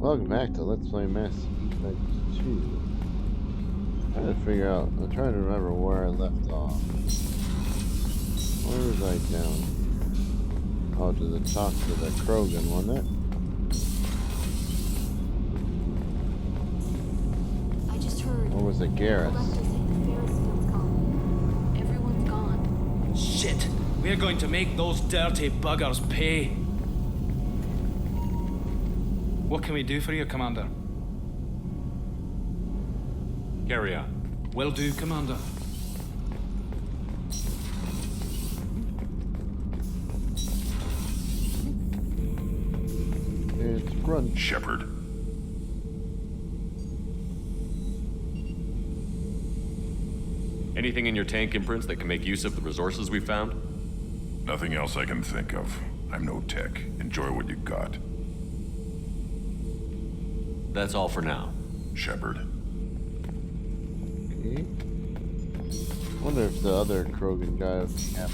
Welcome back to Let's Play Mass Effect 2. I'm trying to remember where I left off. Where was I down here? Oh, to the talk to the Krogan, wasn't it? I just heard. Or was it Garrus? Everyone's gone. Shit! We're going to make those dirty buggers pay. What can we do for you, Commander? Carry on. Will do, Commander. It's Grunt. Shepard. Anything in your tank imprints that can make use of the resources we found? Nothing else I can think of. I'm no tech. Enjoy what you got. That's all for now. Shepard. Okay. Wonder if the other Krogan guy would be happy.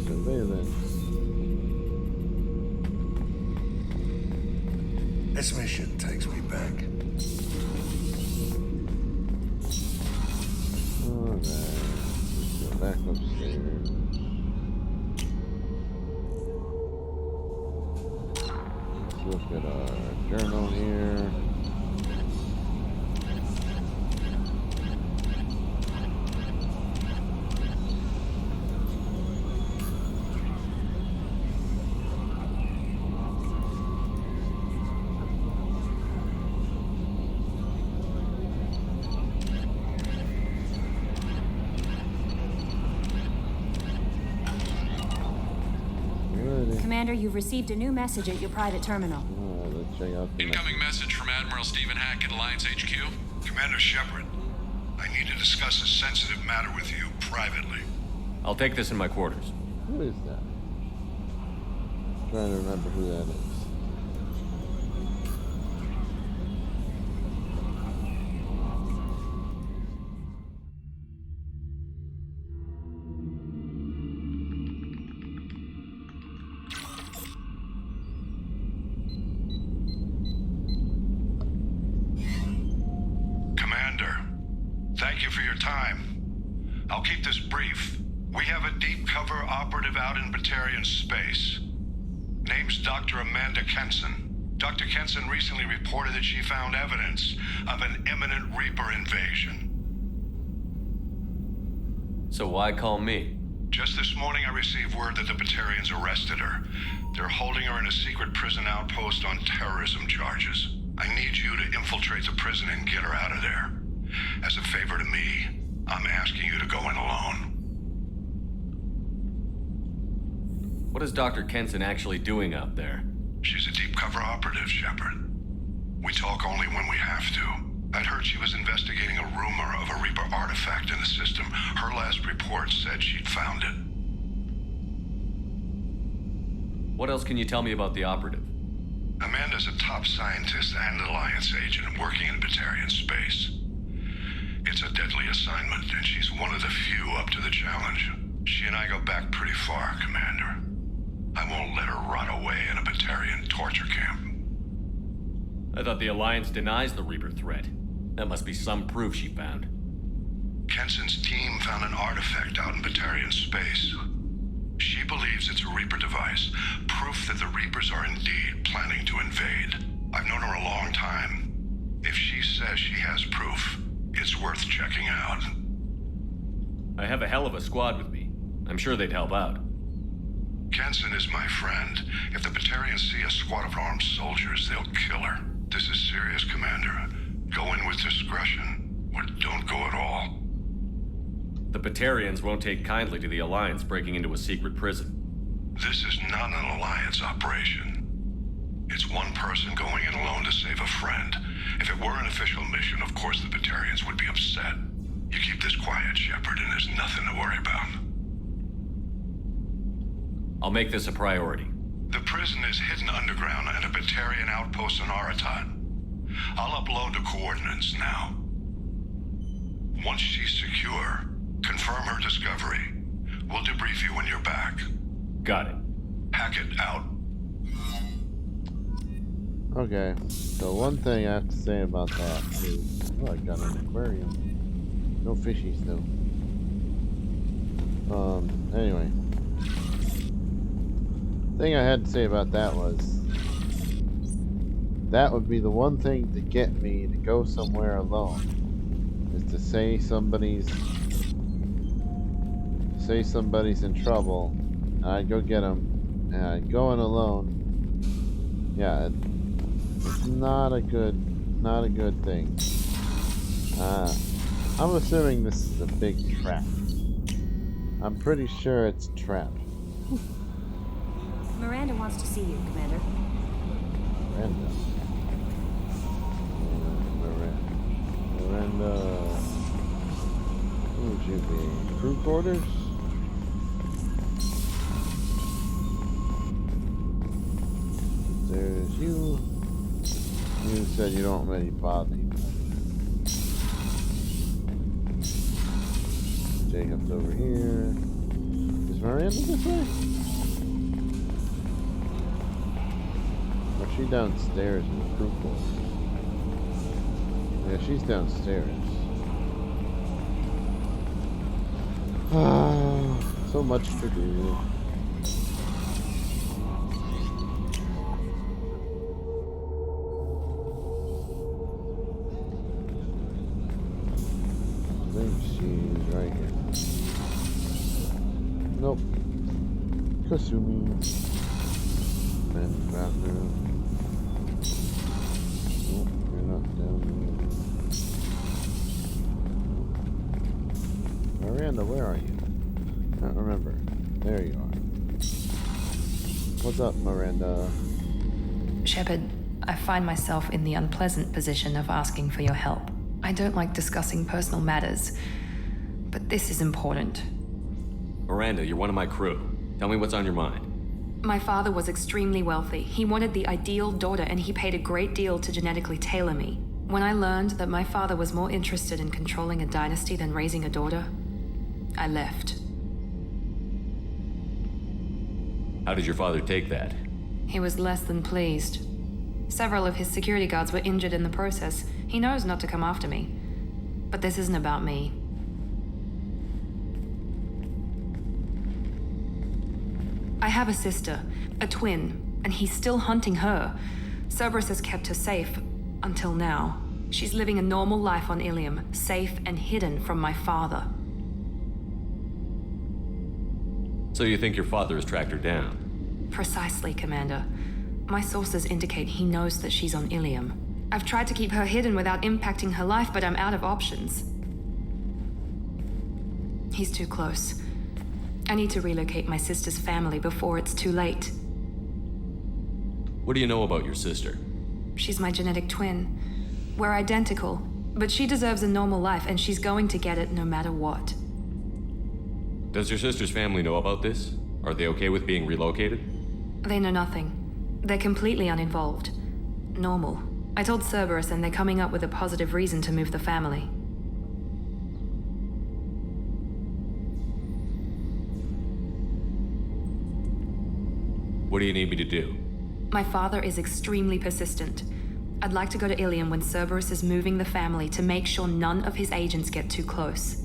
Surveillance. This mission takes me back. Alright. Let's go back upstairs. Let's look at our journal here. Commander, you've received a new message at your private terminal. Let's check out the Incoming message from Admiral Stephen Hackett, Alliance HQ. Commander Shepard, I need to discuss a sensitive matter with you privately. I'll take this in my quarters. Who is that? I'm trying to remember who that is. Thank you for your time. I'll keep this brief. We have a deep cover operative out in Batarian space. Name's Dr. Amanda Kenson. Dr. Kenson recently reported that she found evidence of an imminent Reaper invasion. So why call me? Just this morning I received word that the Batarians arrested her. They're holding her in a secret prison outpost on terrorism charges. I need you to infiltrate the prison and get her out of there. As a favor to me, I'm asking you to go in alone. What is Dr. Kenson actually doing out there? She's a deep cover operative, Shepard. We talk only when we have to. I'd heard she was investigating a rumor of a Reaper artifact in the system. Her last report said she'd found it. What else can you tell me about the operative? Amanda's a top scientist and Alliance agent working in Batarian space. It's a deadly assignment, and she's one of the few up to the challenge. She and I go back pretty far, Commander. I won't let her rot away in a Batarian torture camp. I thought the Alliance denies the Reaper threat. That must be some proof she found. Kenson's team found an artifact out in Batarian space. She believes it's a Reaper device, proof that the Reapers are indeed planning to invade. I've known her a long time. If she says she has proof, it's worth checking out. I have a hell of a squad with me. I'm sure they'd help out. Kenson is my friend. If the Batarians see a squad of armed soldiers, they'll kill her. This is serious, Commander. Go in with discretion, or don't go at all. The Batarians won't take kindly to the Alliance breaking into a secret prison. This is not an Alliance operation. It's one person going in alone to save a friend. If it were an official mission, of course the Batarians would be upset. You keep this quiet, Shepard, and there's nothing to worry about. I'll make this a priority. The prison is hidden underground at a Batarian outpost in Aratat. I'll upload the coordinates now. Once she's secure, confirm her discovery. We'll debrief you when you're back. Got it. Hackett out. Okay, so one thing I have to say about that is, oh, I got an aquarium. No fishies though. Anyway. Thing I had to say about that was, that would be the one thing to get me to go somewhere alone, is to say somebody's in trouble, and I'd go get them, and I'd go in alone. Yeah, it's not a good thing. I'm assuming this is a big trap. I'm pretty sure it's a trap. Miranda wants to see you, Commander. Miranda. Miranda. Who would you be? Crew quarters? There's you. You said you don't really bother you. Jacob's over here. Is Miranda this way? Or is she downstairs in the crew quarters? Yeah, she's downstairs. So much to do. I think she's right here. Nope. Kasumi. Men's bathroom. Nope, you're not down there. Miranda, where are you? Can't remember. There you are. What's up, Miranda? Shepard, I find myself in the unpleasant position of asking for your help. I don't like discussing personal matters, but this is important. Miranda, you're one of my crew. Tell me what's on your mind. My father was extremely wealthy. He wanted the ideal daughter, and he paid a great deal to genetically tailor me. When I learned that my father was more interested in controlling a dynasty than raising a daughter, I left. How did your father take that? He was less than pleased. Several of his security guards were injured in the process. He knows not to come after me. But this isn't about me. I have a sister, a twin, and he's still hunting her. Cerberus has kept her safe, until now. She's living a normal life on Ilium, safe and hidden from my father. So you think your father has tracked her down? Precisely, Commander. My sources indicate he knows that she's on Ilium. I've tried to keep her hidden without impacting her life, but I'm out of options. He's too close. I need to relocate my sister's family before it's too late. What do you know about your sister? She's my genetic twin. We're identical, but she deserves a normal life, and she's going to get it no matter what. Does your sister's family know about this? Are they okay with being relocated? They know nothing. They're completely uninvolved. Normal. I told Cerberus, and they're coming up with a positive reason to move the family. What do you need me to do? My father is extremely persistent. I'd like to go to Ilium when Cerberus is moving the family to make sure none of his agents get too close.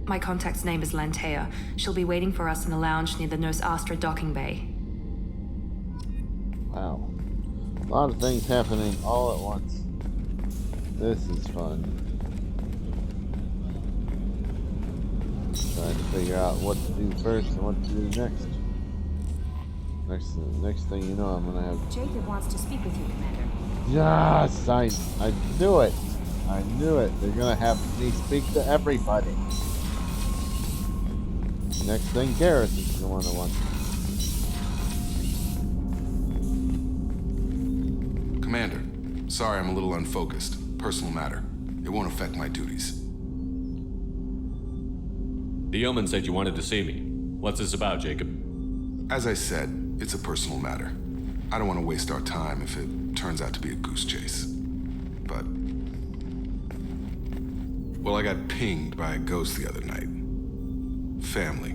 My contact's name is Lantea. She'll be waiting for us in the lounge near the Nos Astra docking bay. Wow. A lot of things happening all at once. This is fun. Trying to figure out what to do first and what to do next. Next thing you know, I'm gonna have... Jacob wants to speak with you, Commander. Yes! I knew it! I knew it! They're gonna have me speak to everybody. Next thing, Garrus is the one that wants. Commander, sorry I'm a little unfocused. Personal matter. It won't affect my duties. The yeoman said you wanted to see me. What's this about, Jacob? As I said, it's a personal matter. I don't want to waste our time if it turns out to be a goose chase. But... well, I got pinged by a ghost the other night. Family.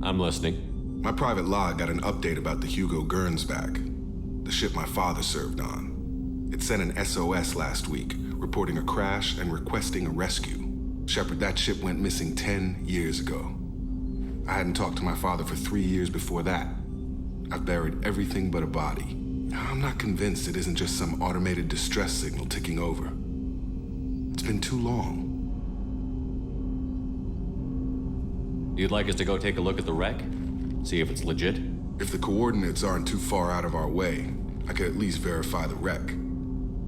I'm listening. My private log got an update about the Hugo Gernsback, the ship my father served on. It sent an SOS last week, reporting a crash and requesting a rescue. Shepard, that ship went missing 10 years ago. I hadn't talked to my father for 3 years before that. I've buried everything but a body. I'm not convinced it isn't just some automated distress signal ticking over. It's been too long. You'd like us to go take a look at the wreck? See if it's legit? If the coordinates aren't too far out of our way, I could at least verify the wreck.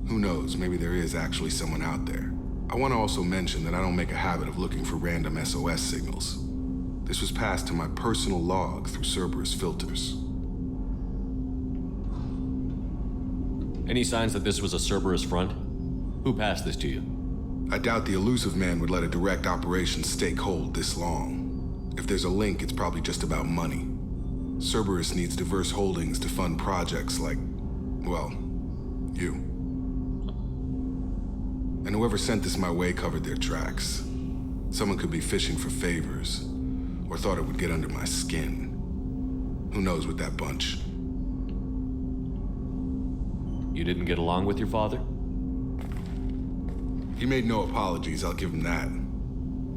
Who knows, maybe there is actually someone out there. I want to also mention that I don't make a habit of looking for random SOS signals. This was passed to my personal log through Cerberus filters. Any signs that this was a Cerberus front? Who passed this to you? I doubt the elusive man would let a direct operation stake hold this long. If there's a link, it's probably just about money. Cerberus needs diverse holdings to fund projects like, well, you. And whoever sent this my way covered their tracks. Someone could be fishing for favors, or thought it would get under my skin. Who knows with that bunch? You didn't get along with your father? He made no apologies, I'll give him that.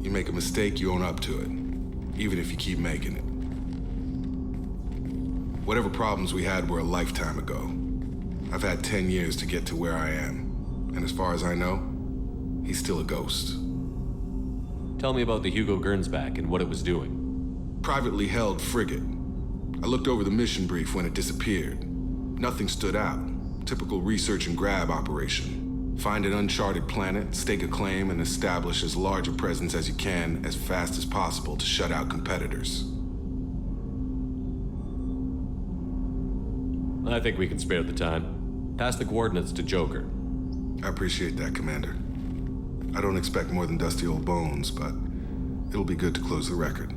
You make a mistake, you own up to it, even if you keep making it. Whatever problems we had were a lifetime ago. I've had 10 years to get to where I am, and as far as I know, he's still a ghost. Tell me about the Hugo Gernsback and what it was doing. Privately held frigate. I looked over the mission brief when it disappeared. Nothing stood out. Typical research and grab operation. Find an uncharted planet, stake a claim, and establish as large a presence as you can as fast as possible to shut out competitors. I think we can spare the time. Pass the coordinates to Joker. I appreciate that, Commander. I don't expect more than dusty old bones, but it'll be good to close the record.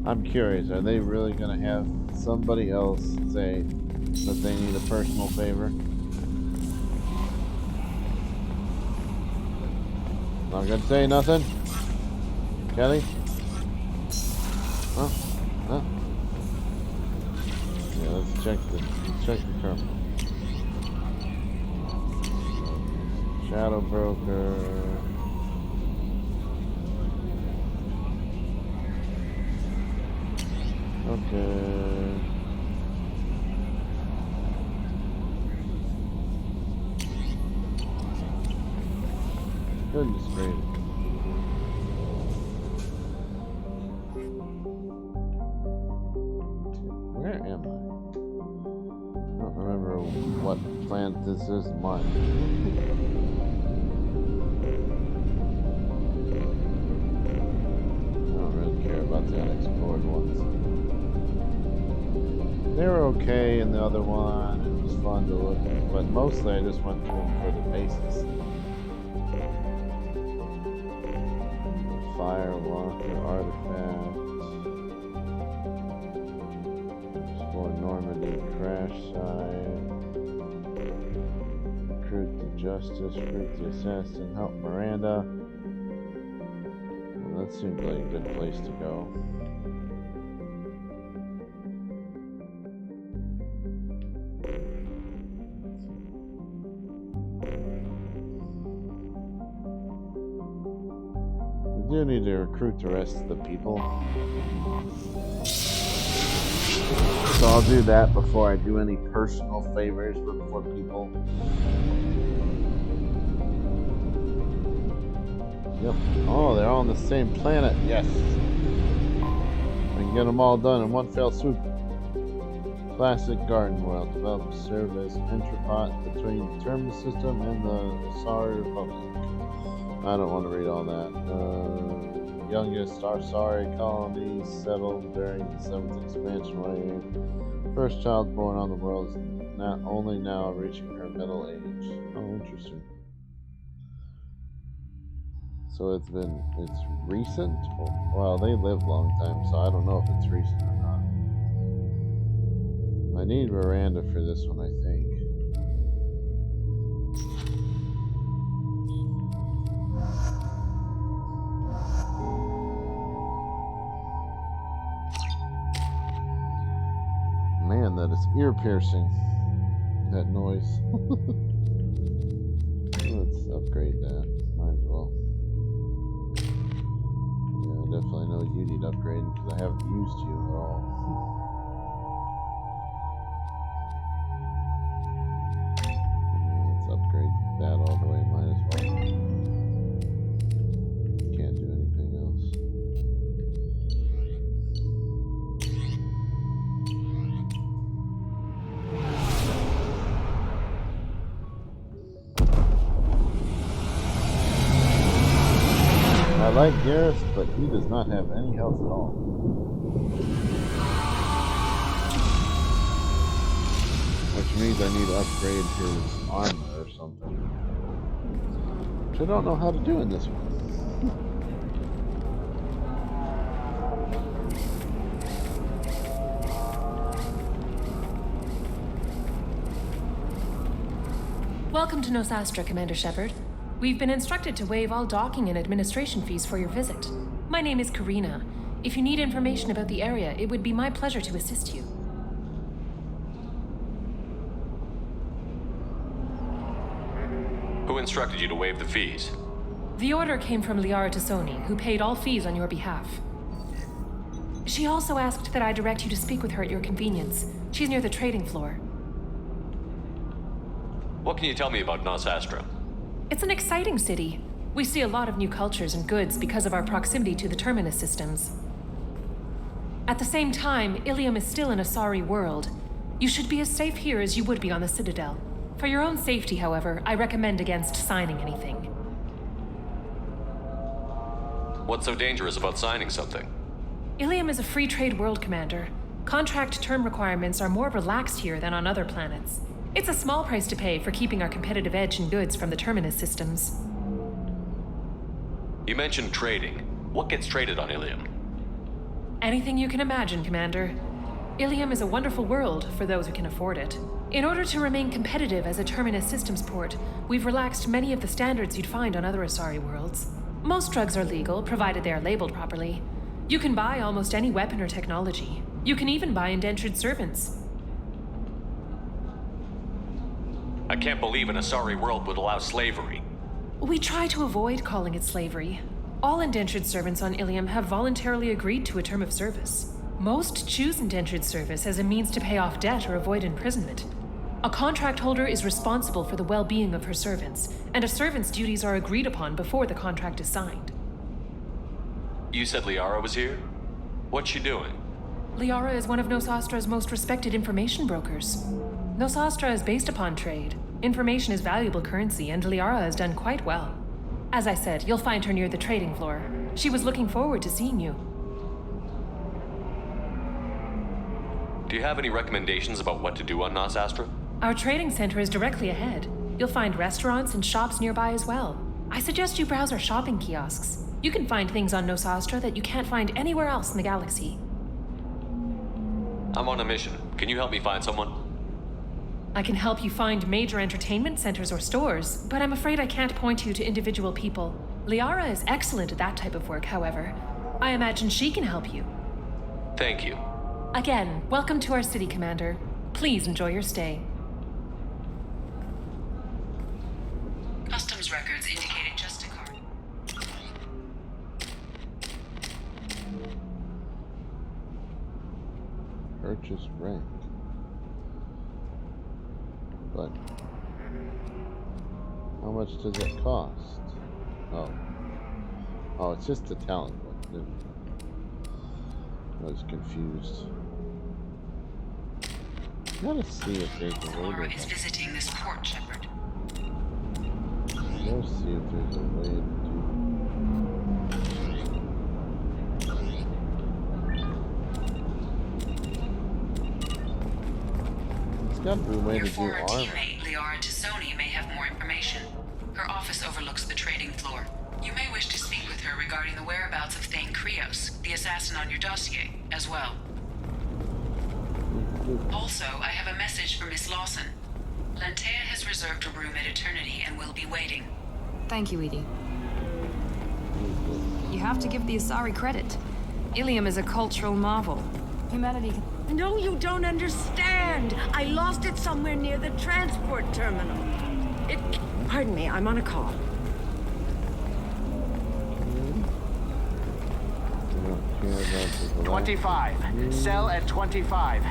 I'm curious, are they really gonna have somebody else say that they need a personal favor? Not gonna say nothing? Kelly? Oh, oh. Yeah, let's check the terminal. Shadow Broker. Okay. Goodness gracious. Where am I? I don't remember what planet this is mine. I don't really care about the unexplored ones. They were okay in the other one. It was fun to look at, but mostly I just went to them for the bases. Firewalker artifact. Explore Normandy crash site. Recruit the Justice. Recruit the Assassin. Help Miranda. Well, that seems like a good place to go. I do need to recruit the rest of the people. So I'll do that before I do any personal favors for people. Yep. Oh, they're all on the same planet. Yes. I can get them all done in one fell swoop. Classic Garden World developed to serve as entrepot between the Terminus system and the Sorry Republic. I don't want to read all that. Youngest Arsari colony settled during the 7th expansion wave. First child born on the world is only now reaching her middle age. Oh, interesting. So it's recent? Well, they live a long time, so I don't know if it's recent or not. I need Miranda for this one, I think. It's ear piercing. That noise. Let's upgrade that. Might as well. Yeah, I definitely know you need upgrading because I haven't used you at all. Let's upgrade that all the way. Might as well. Can't do anything else. I like Garrus, but he does not have any health at all. Which means I need to upgrade his armor or something. Which I don't know how to do in this one. Welcome to Nosastra, Commander Shepard. We've been instructed to waive all docking and administration fees for your visit. My name is Karina. If you need information about the area, it would be my pleasure to assist you. Who instructed you to waive the fees? The order came from Liara Tassoni, who paid all fees on your behalf. She also asked that I direct you to speak with her at your convenience. She's near the trading floor. What can you tell me about Nosastra? It's an exciting city. We see a lot of new cultures and goods because of our proximity to the Terminus systems. At the same time, Ilium is still an Asari world. You should be as safe here as you would be on the Citadel. For your own safety, however, I recommend against signing anything. What's so dangerous about signing something? Ilium is a free trade world, Commander. Contract term requirements are more relaxed here than on other planets. It's a small price to pay for keeping our competitive edge in goods from the Terminus systems. You mentioned trading. What gets traded on Ilium? Anything you can imagine, Commander. Ilium is a wonderful world for those who can afford it. In order to remain competitive as a Terminus systems port, we've relaxed many of the standards you'd find on other Asari worlds. Most drugs are legal, provided they are labeled properly. You can buy almost any weapon or technology. You can even buy indentured servants. I can't believe an Asari world would allow slavery. We try to avoid calling it slavery. All indentured servants on Ilium have voluntarily agreed to a term of service. Most choose indentured service as a means to pay off debt or avoid imprisonment. A contract holder is responsible for the well-being of her servants, and a servant's duties are agreed upon before the contract is signed. You said Liara was here? What's she doing? Liara is one of Nosastra's most respected information brokers. Nosastra is based upon trade. Information is valuable currency, and Liara has done quite well. As I said, you'll find her near the trading floor. She was looking forward to seeing you. Do you have any recommendations about what to do on Nosastra? Our trading center is directly ahead. You'll find restaurants and shops nearby as well. I suggest you browse our shopping kiosks. You can find things on Nosastra that you can't find anywhere else in the galaxy. I'm on a mission. Can you help me find someone? I can help you find major entertainment centers or stores, but I'm afraid I can't point you to individual people. Liara is excellent at that type of work, however. I imagine she can help you. Thank you. Again, welcome to our city, Commander. Please enjoy your stay. Customs records indicated just a card. Purchase rank. But how much does it cost? Oh, it's just a talent book. I was confused. Gotta see if there's a way Laura is visiting this port, Shepard. Let's see if there's a way to do. It's got to be a way Your to do former armor. teammate, Liara Tassoni, may have more information. Her office overlooks the trading floor. You may wish to speak with her regarding the whereabouts of Thane Krios, the assassin on your dossier, as well. Also, I have a message for Miss Lawson. Lantea has reserved a room at Eternity and will be waiting. Thank you, Edie. You have to give the Asari credit. Ilium is a cultural marvel. Humanity. No, you don't understand. I lost it somewhere near the transport terminal. Pardon me, I'm on a call. I don't care about the 25. Sell at 25.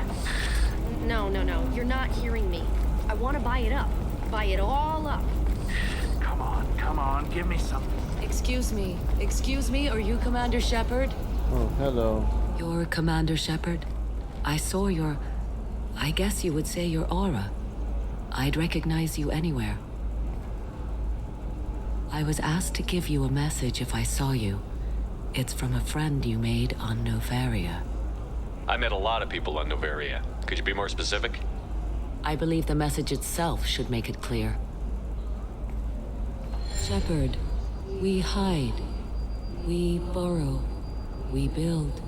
No, you're not hearing me. I want to buy it up. Buy it all up. Come on, give me something. Excuse me, are you Commander Shepard? Oh, hello. You're Commander Shepard? I saw I guess you would say your aura. I'd recognize you anywhere. I was asked to give you a message if I saw you. It's from a friend you made on Novaria. I met a lot of people on Novaria. Could you be more specific? I believe the message itself should make it clear. Shepard, we hide. We burrow. We build.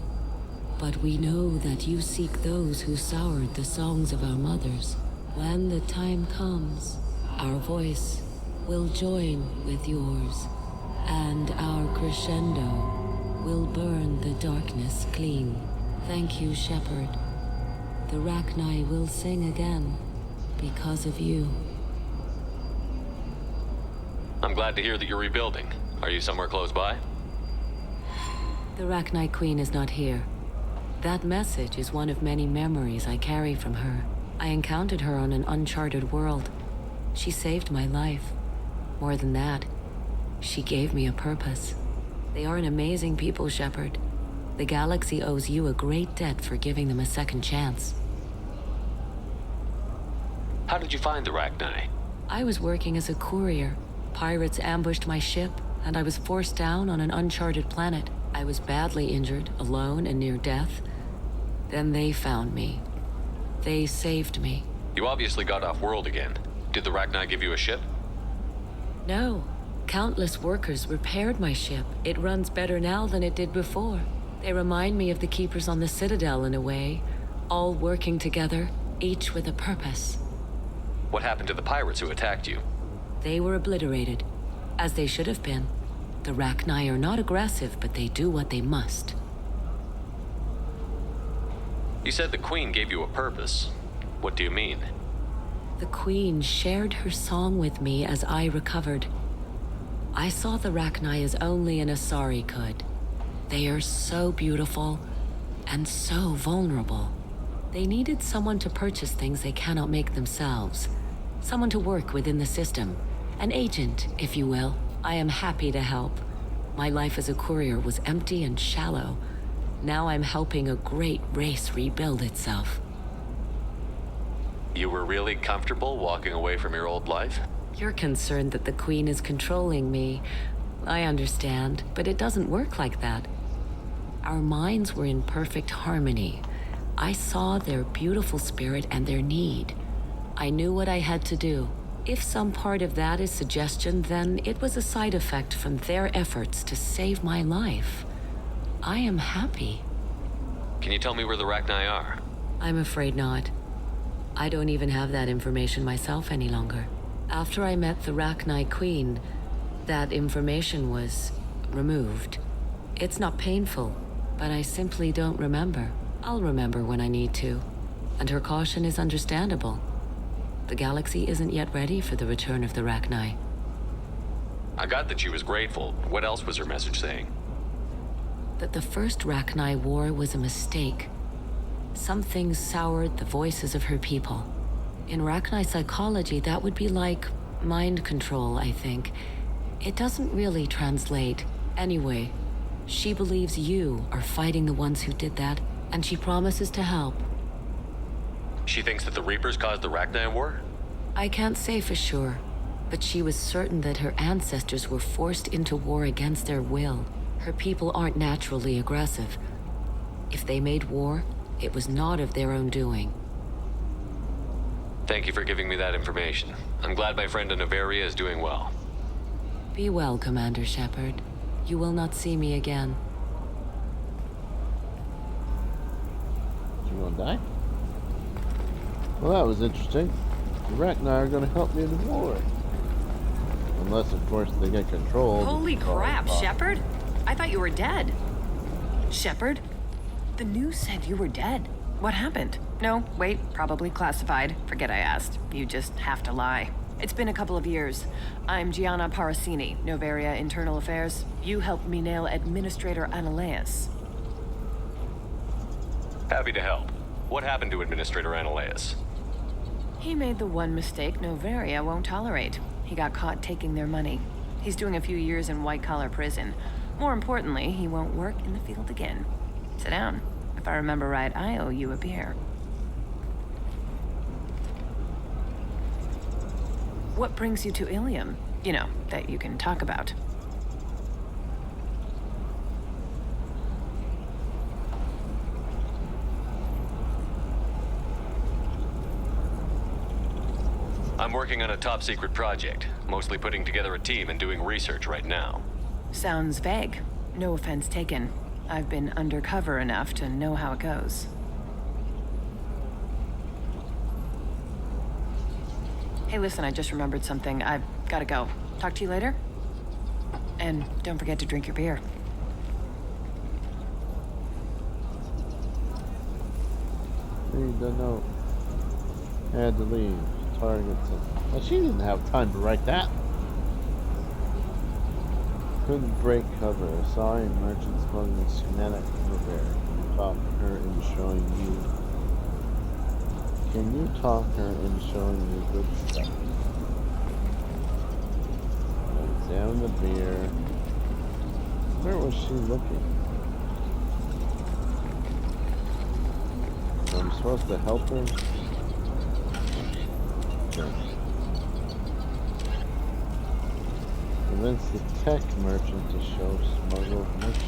But we know that you seek those who soured the songs of our mothers. When the time comes, our voice will join with yours, and our crescendo will burn the darkness clean. Thank you, Shepard. The Rachni will sing again because of you. I'm glad to hear that you're rebuilding. Are you somewhere close by? The Rachni Queen is not here. That message is one of many memories I carry from her. I encountered her on an uncharted world. She saved my life. More than that, she gave me a purpose. They are an amazing people, Shepard. The galaxy owes you a great debt for giving them a second chance. How did you find the Rachni? I was working as a courier. Pirates ambushed my ship, and I was forced down on an uncharted planet. I was badly injured, alone and near death. Then they found me. They saved me. You obviously got off world again. Did the Rachni give you a ship? No. Countless workers repaired my ship. It runs better now than it did before. They remind me of the Keepers on the Citadel in a way, all working together, each with a purpose. What happened to the pirates who attacked you? They were obliterated, as they should have been. The Rachni are not aggressive, but they do what they must. You said the Queen gave you a purpose. What do you mean? The Queen shared her song with me as I recovered. I saw the Rachni as only an Asari could. They are so beautiful and so vulnerable. They needed someone to purchase things they cannot make themselves. Someone to work within the system. An agent, if you will. I am happy to help. My life as a courier was empty and shallow. Now I'm helping a great race rebuild itself. You were really comfortable walking away from your old life? You're concerned that the Queen is controlling me. I understand, but it doesn't work like that. Our minds were in perfect harmony. I saw their beautiful spirit and their need. I knew what I had to do. If some part of that is suggestion, then it was a side effect from their efforts to save my life. I am happy. Can you tell me where the Rachni are? I'm afraid not. I don't even have that information myself any longer. After I met the Rachni Queen, that information was removed. It's not painful, but I simply don't remember. I'll remember when I need to, and her caution is understandable. The galaxy isn't yet ready for the return of the Rachni. I got that she was grateful. What else was her message saying? That the first Rachni war was a mistake. Something soured the voices of her people. In Rachni psychology, that would be like mind control, I think. It doesn't really translate. Anyway, she believes you are fighting the ones who did that, and she promises to help. She thinks that the Reapers caused the Rachni war? I can't say for sure, but she was certain that her ancestors were forced into war against their will. Her people aren't naturally aggressive. If they made war, it was not of their own doing. Thank you for giving me that information. I'm glad my friend in Novaria is doing well. Be well, Commander Shepard. You will not see me again. You gonna die? Well, that was interesting. The Rachni are gonna help me in the war. Unless, of course, they get control. Holy crap, Shepard! I thought you were dead. Shepard? The news said you were dead. What happened? No, wait, probably classified. Forget I asked. You just have to lie. It's been a couple of years. I'm Gianna Parasini, Novaria Internal Affairs. You helped me nail Administrator Analeas. Happy to help. What happened to Administrator Analeas? He made the one mistake Novaria won't tolerate. He got caught taking their money. He's doing a few years in white-collar prison. More importantly, he won't work in the field again. Sit down. If I remember right, I owe you a beer. What brings you to Ilium? You know, that you can talk about. I'm working on a top-secret project, mostly putting together a team and doing research right now. Sounds vague. No offense taken. I've been undercover enough to know how it goes. Hey, listen, I just remembered something. I've gotta go. Talk to you later? And don't forget to drink your beer. Read the note. Had to leave. Targets. Well, she didn't have time to write that. Couldn't break cover. Sorry, merchant smuggling schematic repair. Can you talk her into showing you? Can you talk her into showing you good stuff? Examine the beer. Where was she looking? I'm supposed to help her? Okay. Convince the tech merchant to show smuggled merchants.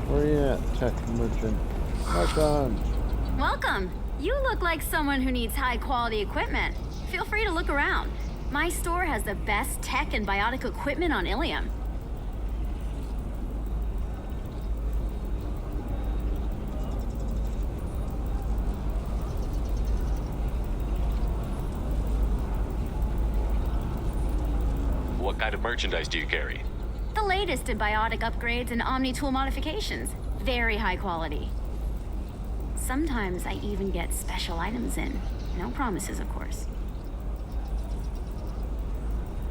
Where you at, tech merchant? Welcome. Welcome. You look like someone who needs high-quality equipment. Feel free to look around. My store has the best tech and biotic equipment on Ilium. What kind of merchandise do you carry? The latest in biotic upgrades and omni-tool modifications. Very high quality. Sometimes I even get special items in. No promises, of course.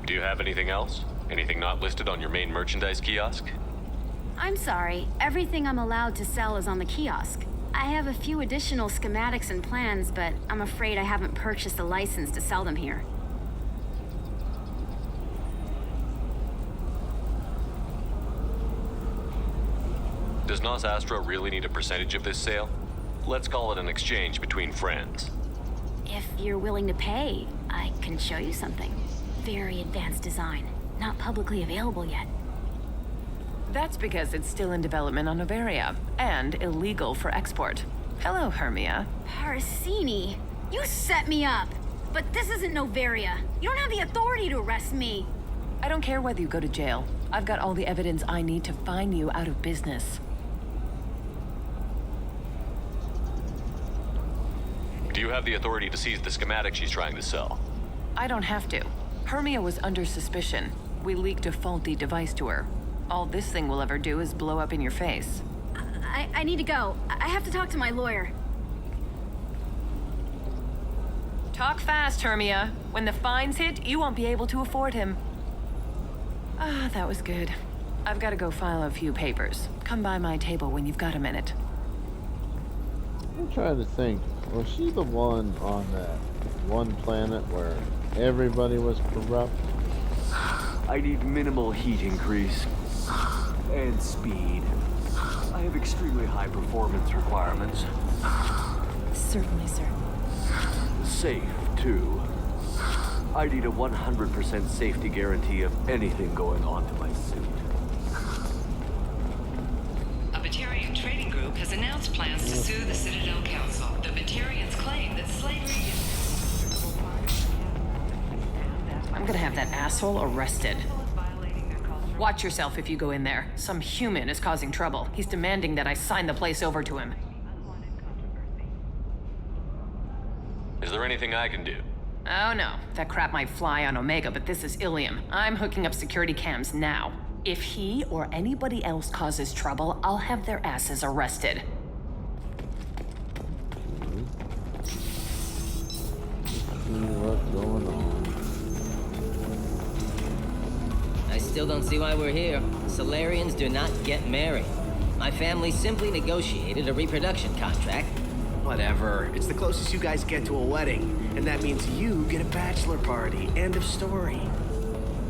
Do you have anything else? Anything not listed on your main merchandise kiosk? I'm sorry. Everything I'm allowed to sell is on the kiosk. I have a few additional schematics and plans, but I'm afraid I haven't purchased a license to sell them here. Does Nos Astra really need a percentage of this sale? Let's call it an exchange between friends. If you're willing to pay, I can show you something. Very advanced design. Not publicly available yet. That's because it's still in development on Novaria, and illegal for export. Hello, Hermia. Parasini, you set me up. But this isn't Novaria. You don't have the authority to arrest me. I don't care whether you go to jail. I've got all the evidence I need to find you out of business. Do you have the authority to seize the schematic she's trying to sell? I don't have to. Hermia was under suspicion. We leaked a faulty device to her. All this thing will ever do is blow up in your face. I need to go. I have to talk to my lawyer. Talk fast, Hermia. When the fines hit, you won't be able to afford him. Ah, that was good. I've got to go file a few papers. Come by my table when you've got a minute. I'm trying to think. Was she the one on that one planet where everybody was corrupt? I need minimal heat increase. And speed. I have extremely high performance requirements. Certainly, sir. Safe, too. I need a 100% safety guarantee of anything going on to my suit. A Batarian trading group has announced plans to sue the Citadel Council. The Batarians claim that slavery is... I'm gonna have that asshole arrested. Watch yourself if you go in there. Some human is causing trouble. He's demanding that I sign the place over to him. Is there anything I can do? Oh no, that crap might fly on Omega, but this is Ilium. I'm hooking up security cams now. If he or anybody else causes trouble, I'll have their asses arrested. What's going on? I still don't see why we're here. Solarians do not get married. My family simply negotiated a reproduction contract. Whatever. It's the closest you guys get to a wedding. And that means you get a bachelor party. End of story.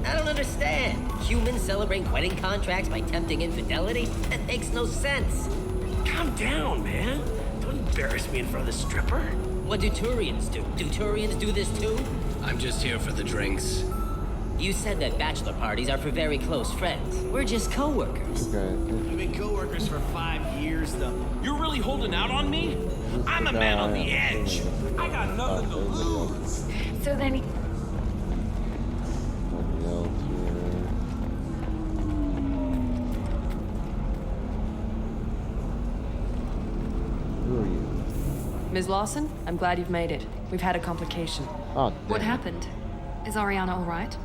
I don't understand. Humans celebrate wedding contracts by tempting infidelity? That makes no sense. Calm down, man. Don't embarrass me in front of the stripper. What do Turians do? Do Turians do this too? I'm just here for the drinks. You said that bachelor parties are for very close friends. We're just co-workers. We've been co-workers for 5 years, though. You're really holding out on me? I'm a man on the edge. I got nothing to lose. So then Ms. Lawson, I'm glad you've made it. We've had a complication. Oh, What happened? Is Ariana all right?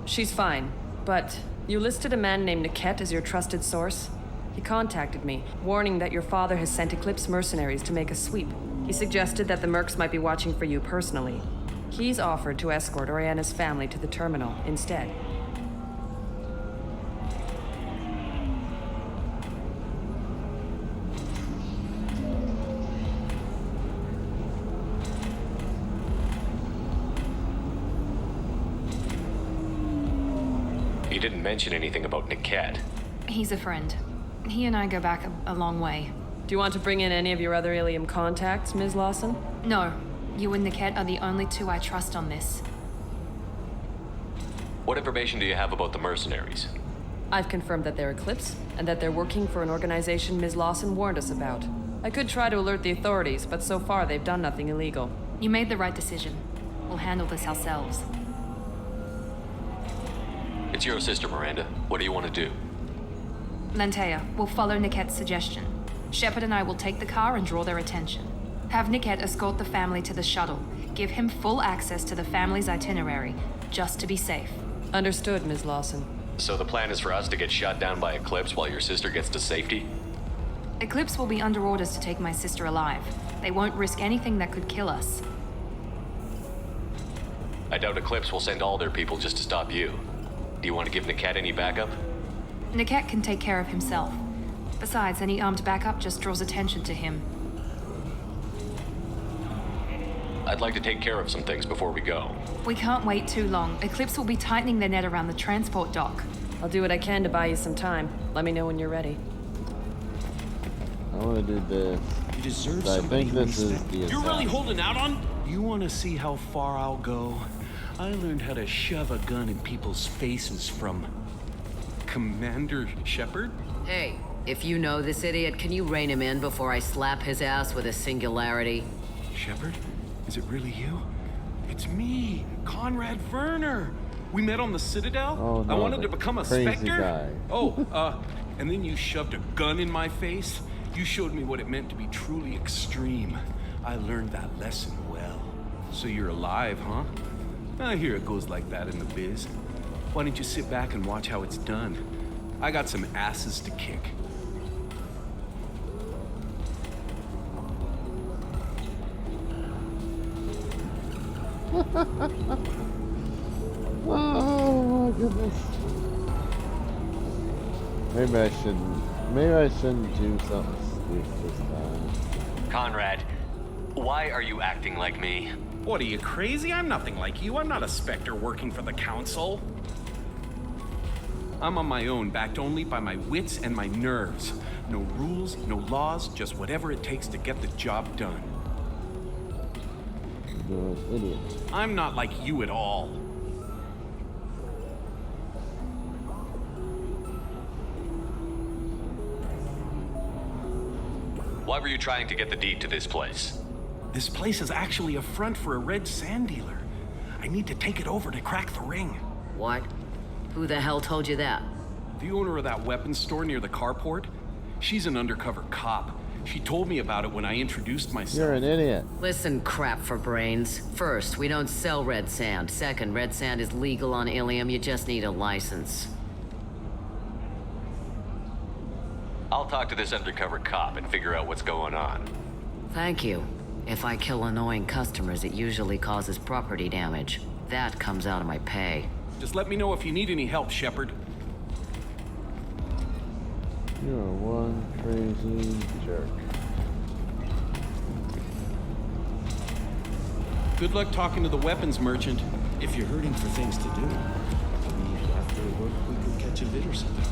She's fine, but you listed a man named Niket as your trusted source. He contacted me, warning that your father has sent Eclipse mercenaries to make a sweep. He suggested that the Mercs might be watching for you personally. He's offered to escort Ariana's family to the terminal instead. You didn't mention anything about Niket. He's a friend. He and I go back a long way. Do you want to bring in any of your other Ilium contacts, Ms. Lawson? No. You and Niket are the only two I trust on this. What information do you have about the mercenaries? I've confirmed that they're Eclipse, and that they're working for an organization Ms. Lawson warned us about. I could try to alert the authorities, but so far they've done nothing illegal. You made the right decision. We'll handle this ourselves. It's your sister, Miranda. What do you want to do? Lantea, we'll follow Niket's suggestion. Shepard and I will take the car and draw their attention. Have Niket escort the family to the shuttle. Give him full access to the family's itinerary, just to be safe. Understood, Ms. Lawson. So the plan is for us to get shot down by Eclipse while your sister gets to safety? Eclipse will be under orders to take my sister alive. They won't risk anything that could kill us. I doubt Eclipse will send all their people just to stop you. Do you want to give Niket any backup? Niket can take care of himself. Besides, any armed backup just draws attention to him. I'd like to take care of some things before we go. We can't wait too long. Eclipse will be tightening their net around the transport dock. I'll do what I can to buy you some time. Let me know when you're ready. I want to do this. You deserve I somebody think who this is instead- the You're really assassin. holding out on? You want to see how far I'll go? I learned how to shove a gun in people's faces from Commander Shepard. Hey, if you know this idiot, can you rein him in before I slap his ass with a singularity? Shepard? Is it really you? It's me, Conrad Werner. We met on the Citadel. Oh, no, I wanted the to become a crazy Spectre. guy. And then you shoved a gun in my face. You showed me what it meant to be truly extreme. I learned that lesson well. So you're alive, huh? I hear it goes like that in the biz. Why don't you sit back and watch how it's done? I got some asses to kick. Oh my goodness. Maybe I shouldn't do something stupid this time. Conrad, why are you acting like me? What, are you crazy? I'm nothing like you. I'm not a Spectre working for the Council. I'm on my own, backed only by my wits and my nerves. No rules, no laws, just whatever it takes to get the job done. You're an idiot. I'm not like you at all. Why were you trying to get the deed to this place? This place is actually a front for a red sand dealer. I need to take it over to crack the ring. What? Who the hell told you that? The owner of that weapons store near the carport? She's an undercover cop. She told me about it when I introduced myself. You're an idiot. Listen, crap for brains. First, we don't sell red sand. Second, red sand is legal on Ilium. You just need a license. I'll talk to this undercover cop and figure out what's going on. Thank you. If I kill annoying customers, it usually causes property damage. That comes out of my pay. Just let me know if you need any help, Shepard. You're one crazy jerk. Good luck talking to the weapons merchant. If you're hurting for things to do, maybe after work we could catch a vid or something.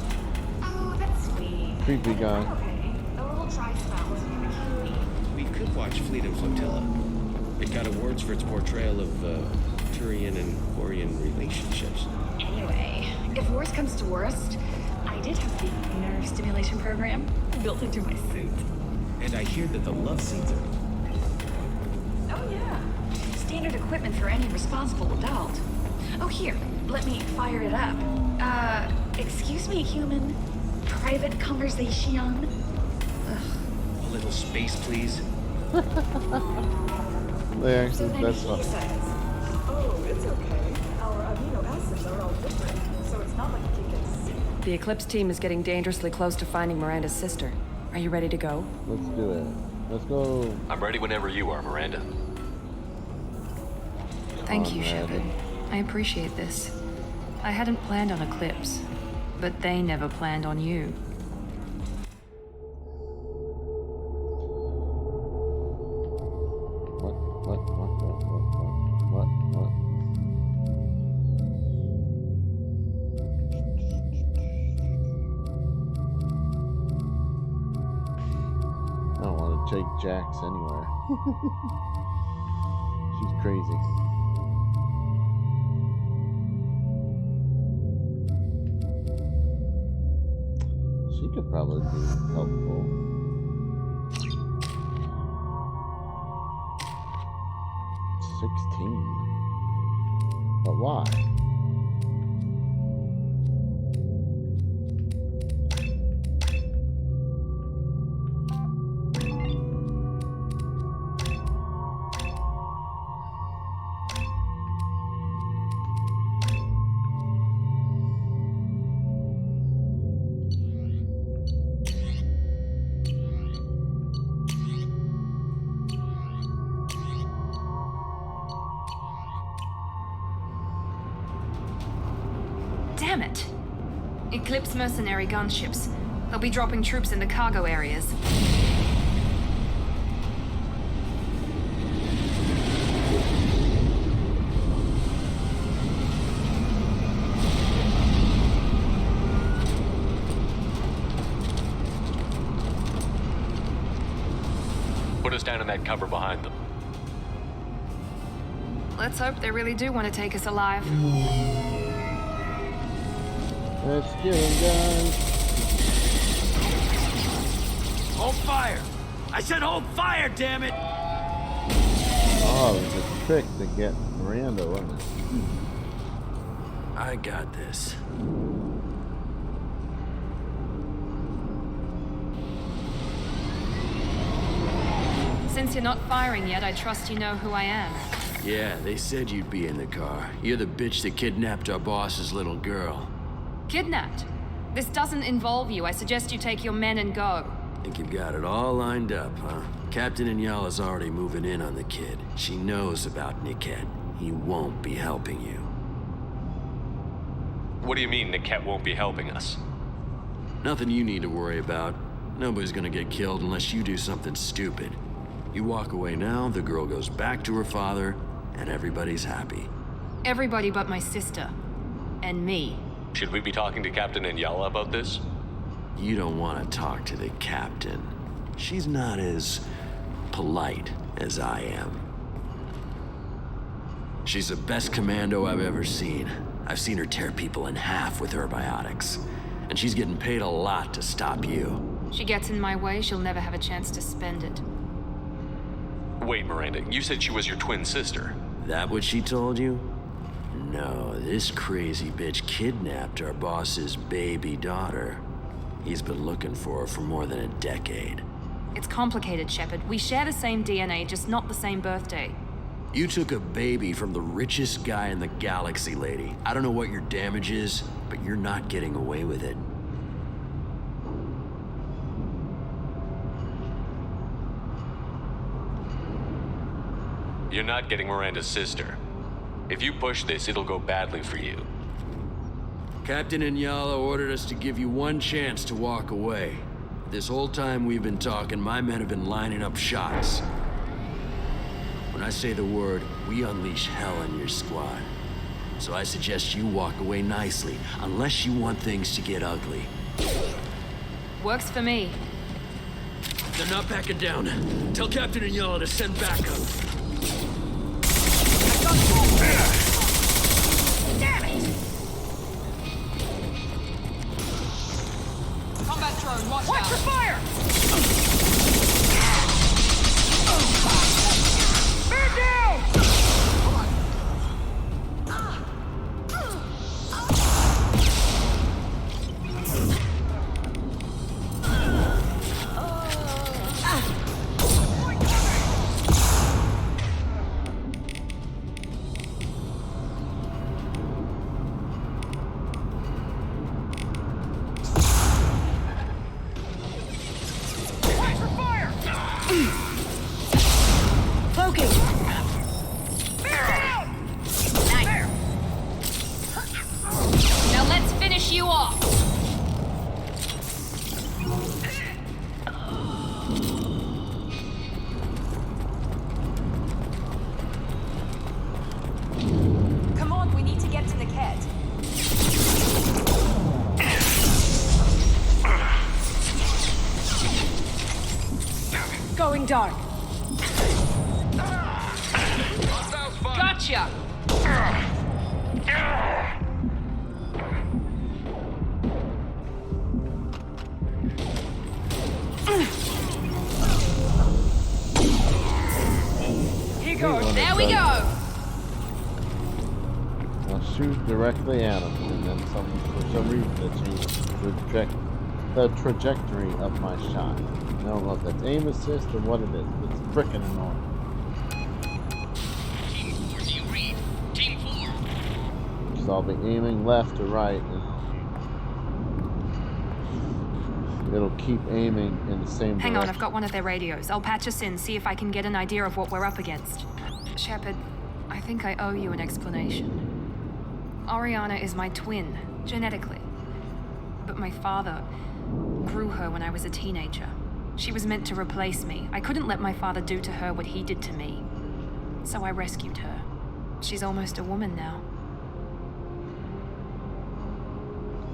Oh, that's sweet. Creepy guy. Okay, a little dry spell wasn't gonna kill me. We could watch Fleet and Flotilla. It got awards for its portrayal of Turian and Quarian relationships. Anyway, if worst comes to worst, I did have the nerve stimulation program built into my suit. And I hear that the love scenes are... Oh yeah, standard equipment for any responsible adult. Oh here, let me fire it up. Excuse me, human. Private conversation. Ugh. A little space, please. They So actually, then that's he not. says, oh, it's okay. Our amino acids are all different, so it's not like you can get sick. The Eclipse team is getting dangerously close to finding Miranda's sister. Are you ready to go? Let's do it. Let's go. I'm ready whenever you are, Miranda. Thank you, Miranda. Shepard. I appreciate this. I hadn't planned on Eclipse, but they never planned on you. What? I don't want to take Jax anywhere. She's crazy. She could probably be helpful. But why? Damn it! Eclipse mercenary gunships. They'll be dropping troops in the cargo areas. Put us down in that cover behind them. Let's hope they really do want to take us alive. Let's get him, guys. Hold fire! I said hold fire, damn it! Oh, it was a trick to get Miranda, wasn't it? I got this. Since you're not firing yet, I trust you know who I am. Yeah, they said you'd be in the car. You're the bitch that kidnapped our boss's little girl. Kidnapped? This doesn't involve you. I suggest you take your men and go. Think you've got it all lined up, huh? Captain Inyala's already moving in on the kid. She knows about Niket. He won't be helping you. What do you mean Niket won't be helping us? Nothing you need to worry about. Nobody's gonna get killed unless you do something stupid. You walk away now, the girl goes back to her father, and everybody's happy. Everybody but my sister. And me. Should we be talking to Captain Inyala about this? You don't want to talk to the captain. She's not as polite as I am. She's the best commando I've ever seen. I've seen her tear people in half with her biotics. And she's getting paid a lot to stop you. She gets in my way, she'll never have a chance to spend it. Wait, Miranda, you said she was your twin sister. That what she told you? No, this crazy bitch kidnapped our boss's baby daughter. He's been looking for her for more than a decade. It's complicated, Shepard. We share the same DNA, just not the same birthday. You took a baby from the richest guy in the galaxy, lady. I don't know what your damage is, but you're not getting away with it. You're not getting Miranda's sister. If you push this, it'll go badly for you. Captain Inyala ordered us to give you one chance to walk away. This whole time we've been talking, my men have been lining up shots. When I say the word, we unleash hell on your squad. So I suggest you walk away nicely, unless you want things to get ugly. Works for me. They're not backing down. Tell Captain Inyala to send backup. Damn it! Combat drone, watch Watch out! for fire! Man down! Going dark. Gotcha! Here goes. There we go! I'll shoot directly at him, and then for some reason it changes the trajectory of my shot. I don't know if that's aim assist or what it is, but it's frickin' annoying. Team 4, do you read? Team 4! Because I'll be aiming left or right, and it'll keep aiming in the same direction. Hang on, I've got one of their radios. I'll patch us in, see if I can get an idea of what we're up against. Shepard, I think I owe you an explanation. Oriana is my twin, genetically. But my father grew her when I was a teenager. She was meant to replace me. I couldn't let my father do to her what he did to me. So I rescued her. She's almost a woman now.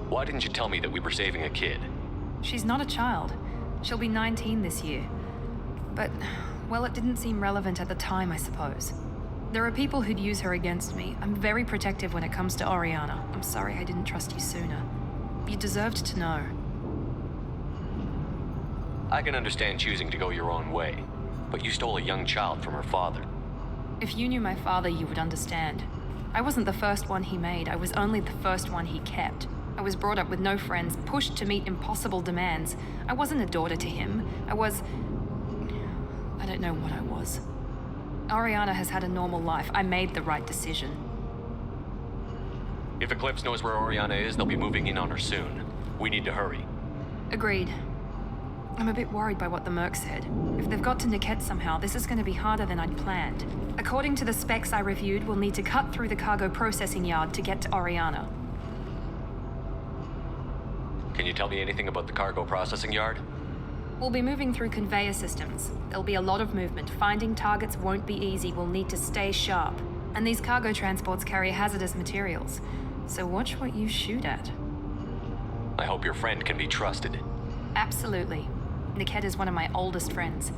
Why didn't you tell me that we were saving a kid? She's not a child. She'll be 19 this year. But, well, it didn't seem relevant at the time, I suppose. There are people who'd use her against me. I'm very protective when it comes to Oriana. I'm sorry I didn't trust you sooner. You deserved to know. I can understand choosing to go your own way, but you stole a young child from her father. If you knew my father, you would understand. I wasn't the first one he made. I was only the first one he kept. I was brought up with no friends, pushed to meet impossible demands. I wasn't a daughter to him. I don't know what I was. Oriana has had a normal life. I made the right decision. If Eclipse knows where Oriana is, they'll be moving in on her soon. We need to hurry. Agreed. I'm a bit worried by what the Merc said. If they've got to Niket somehow, this is going to be harder than I'd planned. According to the specs I reviewed, we'll need to cut through the cargo processing yard to get to Oriana. Can you tell me anything about the cargo processing yard? We'll be moving through conveyor systems. There'll be a lot of movement. Finding targets won't be easy. We'll need to stay sharp. And these cargo transports carry hazardous materials. So watch what you shoot at. I hope your friend can be trusted. Absolutely. Niket is one of my oldest friends.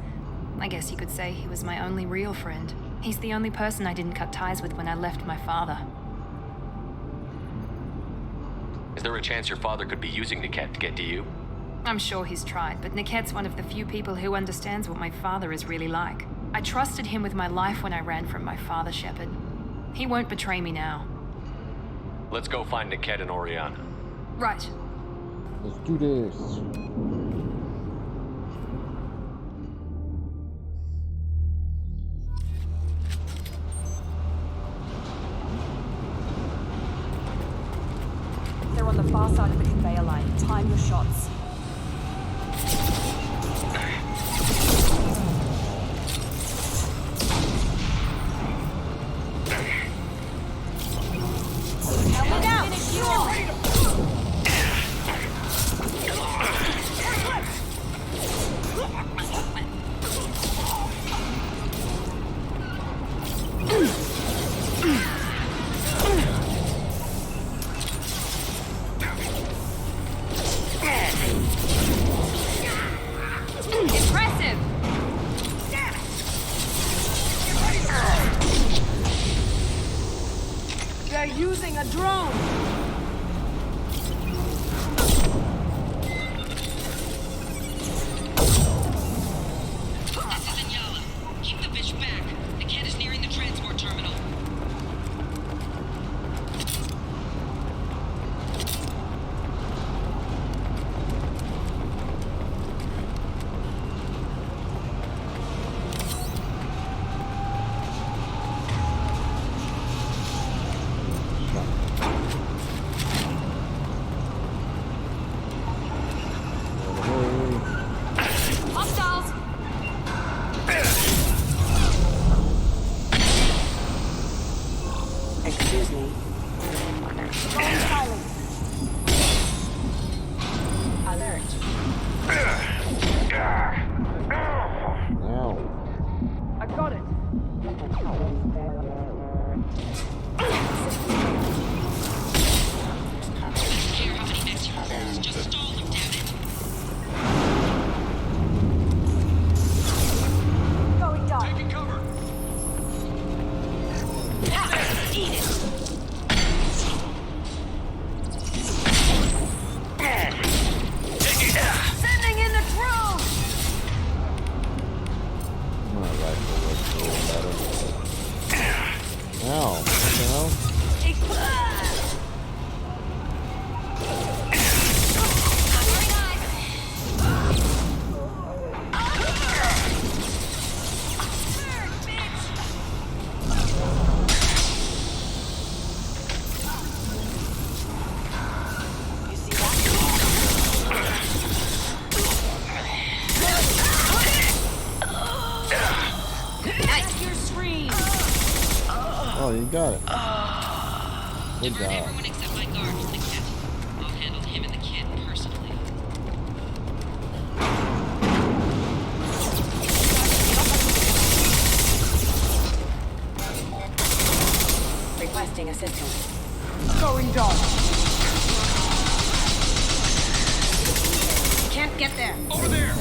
I guess you could say he was my only real friend. He's the only person I didn't cut ties with when I left my father. Is there a chance your father could be using Niket to get to you? I'm sure he's tried, but Niket's one of the few people who understands what my father is really like. I trusted him with my life when I ran from my father, Shepard. He won't betray me now. Let's go find Niket and Oriana. Right. Let's do this. They're on the far side of the conveyor line. Time your shots. Requesting a drone! Assasin Yala, keep the bitch back. The kid is nearing the transport terminal. Hostiles! Excuse me. Going silent. Alert. Ow. I got it. Care how many next you lose, just stall them, damn it. Going down. Taking cover. Eat it. Sending in the drone! My rifle works a little better. Ow. What the hell? That's your scream! Oh, you got it. Good Divert job. everyone except my guard from the kit. I'll handle him and the kid personally. Requesting assistance. Going down. Can't get there. Over there.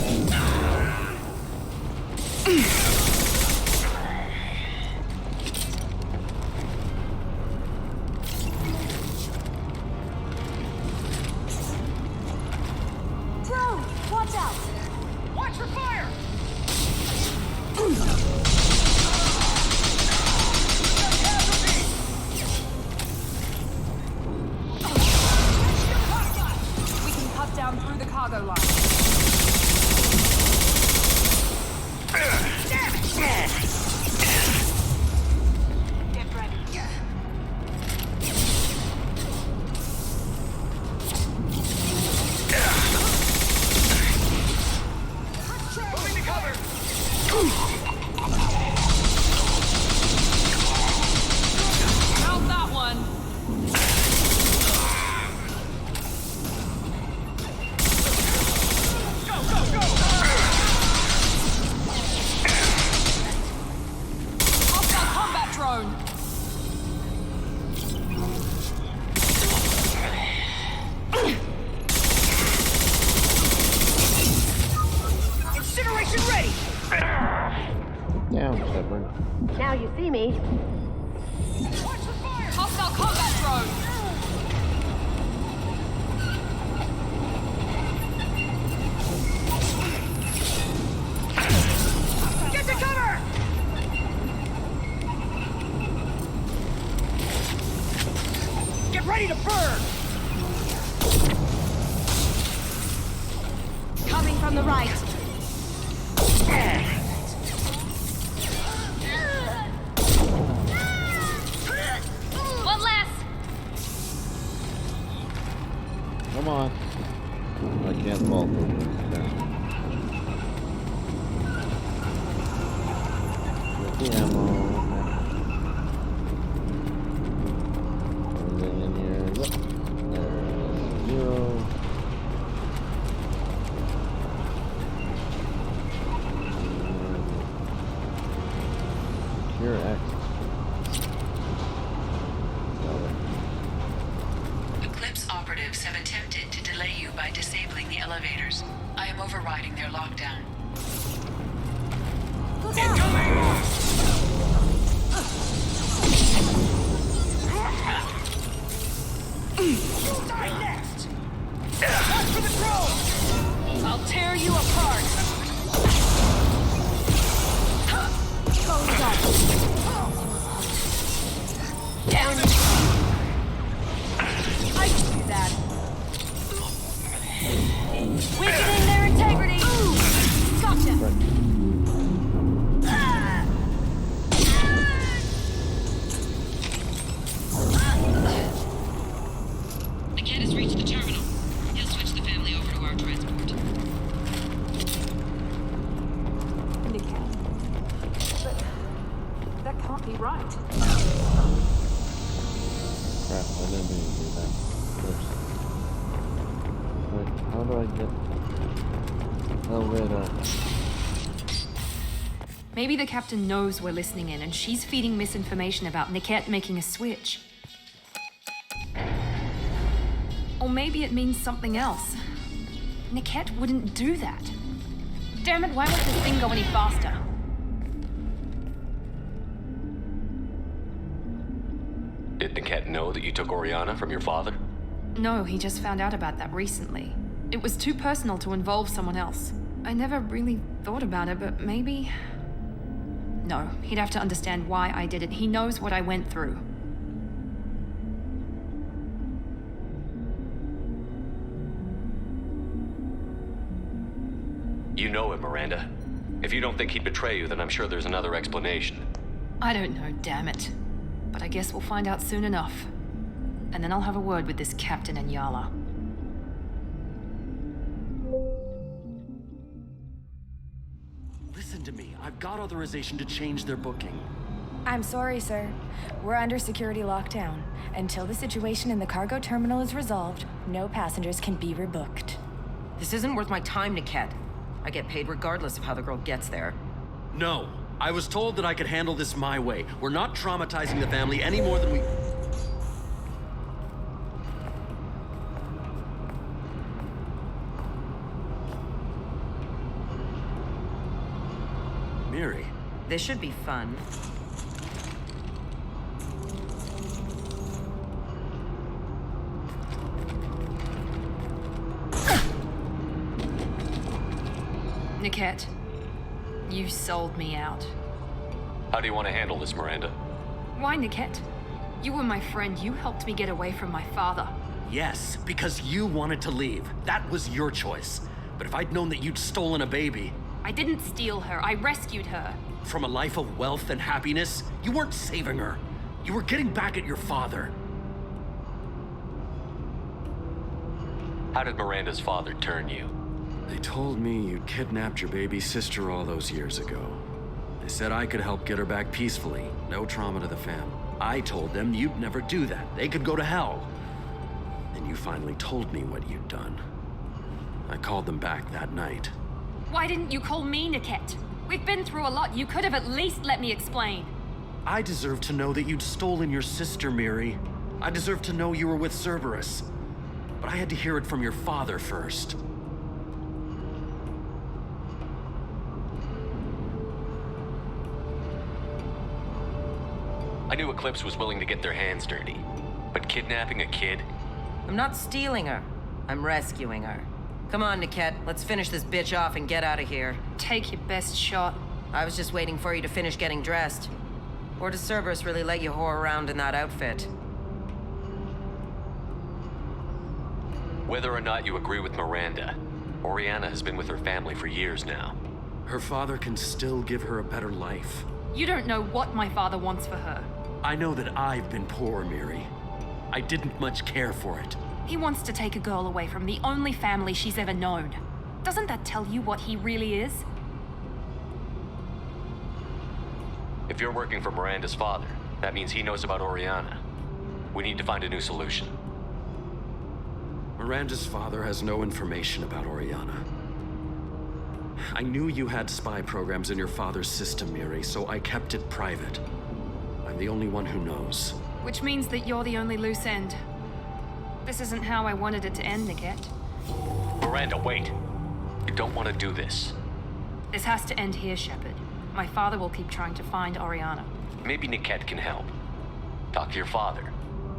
Drone! Watch out! Watch for fire. We can cut down through the cargo line. Get ready. Moving to cover. How's that one? Go, go, go. Hostile combat drone! Incineration ready. Down, Shepard. Now you see me. Hostile combat drone! Get to cover. Get ready to burn. Coming from the right. One less! Come on. I can't vault over. Okay. Get the ammo. Everything in here. Yep. There's 0. Secure access. Got it. Eclipse operatives have attempted to delay you by disabling the elevators. I am overriding their lockdown. Look out! You'll die next! Watch for the drone! I'll tear you apart! Going down. Down! I can do that. Weakening their integrity! Gotcha. The kid has reached the terminal. He'll switch the family over to our transport. But that can't be right. Crap, I didn't mean to do that. First. Wait, how do I get elevator? Maybe the captain knows we're listening in and she's feeding misinformation about Niket making a switch. Or maybe it means something else. Niket wouldn't do that. Damn it, why won't this thing go any faster? Did Niket know that you took Oriana from your father? No, he just found out about that recently. It was too personal to involve someone else. I never really thought about it, but maybe... No, he'd have to understand why I did it. He knows what I went through. You know him, Miranda. If you don't think he'd betray you, then I'm sure there's another explanation. I don't know, damn it. But I guess we'll find out soon enough. And then I'll have a word with this captain and Yala. Listen to me. I've got authorization to change their booking. I'm sorry, sir. We're under security lockdown. Until the situation in the cargo terminal is resolved, no passengers can be rebooked. This isn't worth my time, Niket. I get paid regardless of how the girl gets there. No. I was told that I could handle this my way. We're not traumatizing the family any more than we... Miri. This should be fun. Niket, you sold me out. How do you want to handle this, Miranda? Why, Niket? You were my friend. You helped me get away from my father. Yes, because you wanted to leave. That was your choice. But if I'd known that you'd stolen a baby... I didn't steal her. I rescued her. From a life of wealth and happiness, you weren't saving her. You were getting back at your father. How did Miranda's father turn you? They told me you'd kidnapped your baby sister all those years ago. They said I could help get her back peacefully. No trauma to the fam. I told them you'd never do that. They could go to hell. Then you finally told me what you'd done. I called them back that night. Why didn't you call me, Niket? We've been through a lot. You could have at least let me explain. I deserve to know that you'd stolen your sister, Miri. I deserve to know you were with Cerberus. But I had to hear it from your father first. I knew Eclipse was willing to get their hands dirty. But kidnapping a kid? I'm not stealing her. I'm rescuing her. Come on, Niket. Let's finish this bitch off and get out of here. Take your best shot. I was just waiting for you to finish getting dressed. Or does Cerberus really let you whore around in that outfit? Whether or not you agree with Miranda, Oriana has been with her family for years now. Her father can still give her a better life. You don't know what my father wants for her. I know that I've been poor, Miri. I didn't much care for it. He wants to take a girl away from the only family she's ever known. Doesn't that tell you what he really is? If you're working for Miranda's father, that means he knows about Oriana. We need to find a new solution. Miranda's father has no information about Oriana. I knew you had spy programs in your father's system, Miri, so I kept it private. I'm the only one who knows. Which means that you're the only loose end. This isn't how I wanted it to end, Niket. Miranda, wait. You don't want to do this. This has to end here, Shepard. My father will keep trying to find Oriana. Maybe Niket can help. Talk to your father.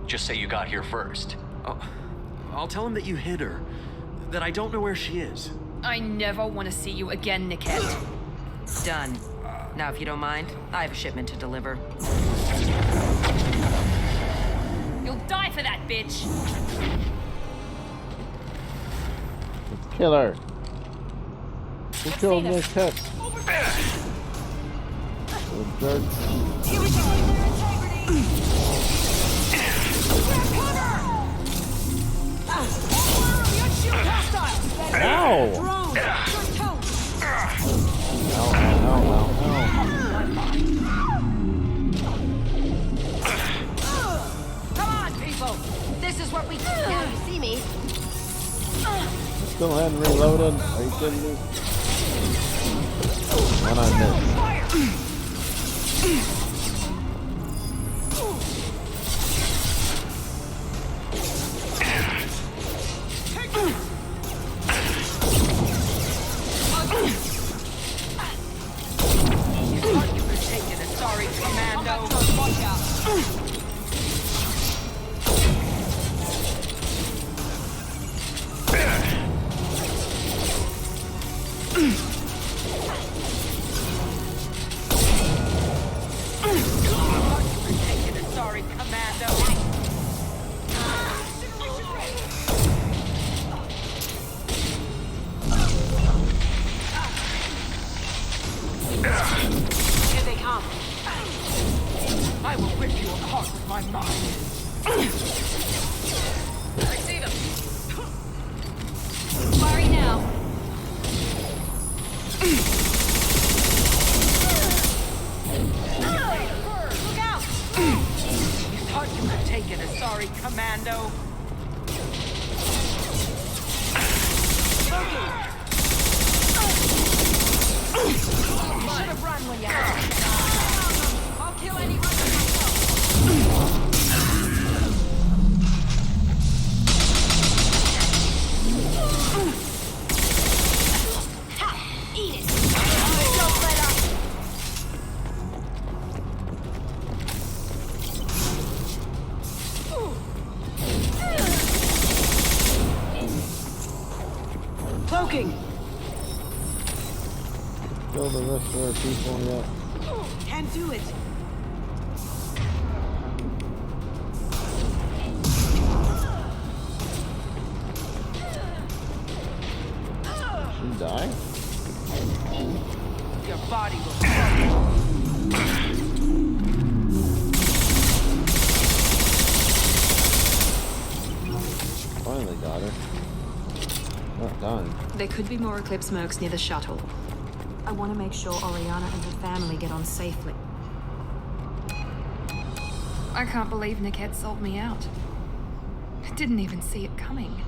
Just say you got here first. I'll tell him that you hid her. That I don't know where she is. I never want to see you again, Niket. Done. Now, if you don't mind, I have a shipment to deliver. You'll die for that, bitch! Let's kill her. Who killed Nick Cat? Jerk. Here we go! Ow! Come on, people! This is what we do now, you see me? Still hadn't reloaded. Are you kidding me? And I missed. Sorry, Commando. Sorry, Commando. Here they come. I will rip you apart with my mind. I see them. Firing now. Look out! You thought you could take it, sorry, Commando. You should have run when you had it. I'll kill anyone myself. Eat it. Don't let up. Cloaking. Kill the rest of our people yet. Can't do it. She die? Your body will. Finally got her. Not dying. There could be more Eclipse mercs near the shuttle. I want to make sure Oriana and her family get on safely. I can't believe Niket sold me out. I didn't even see it coming.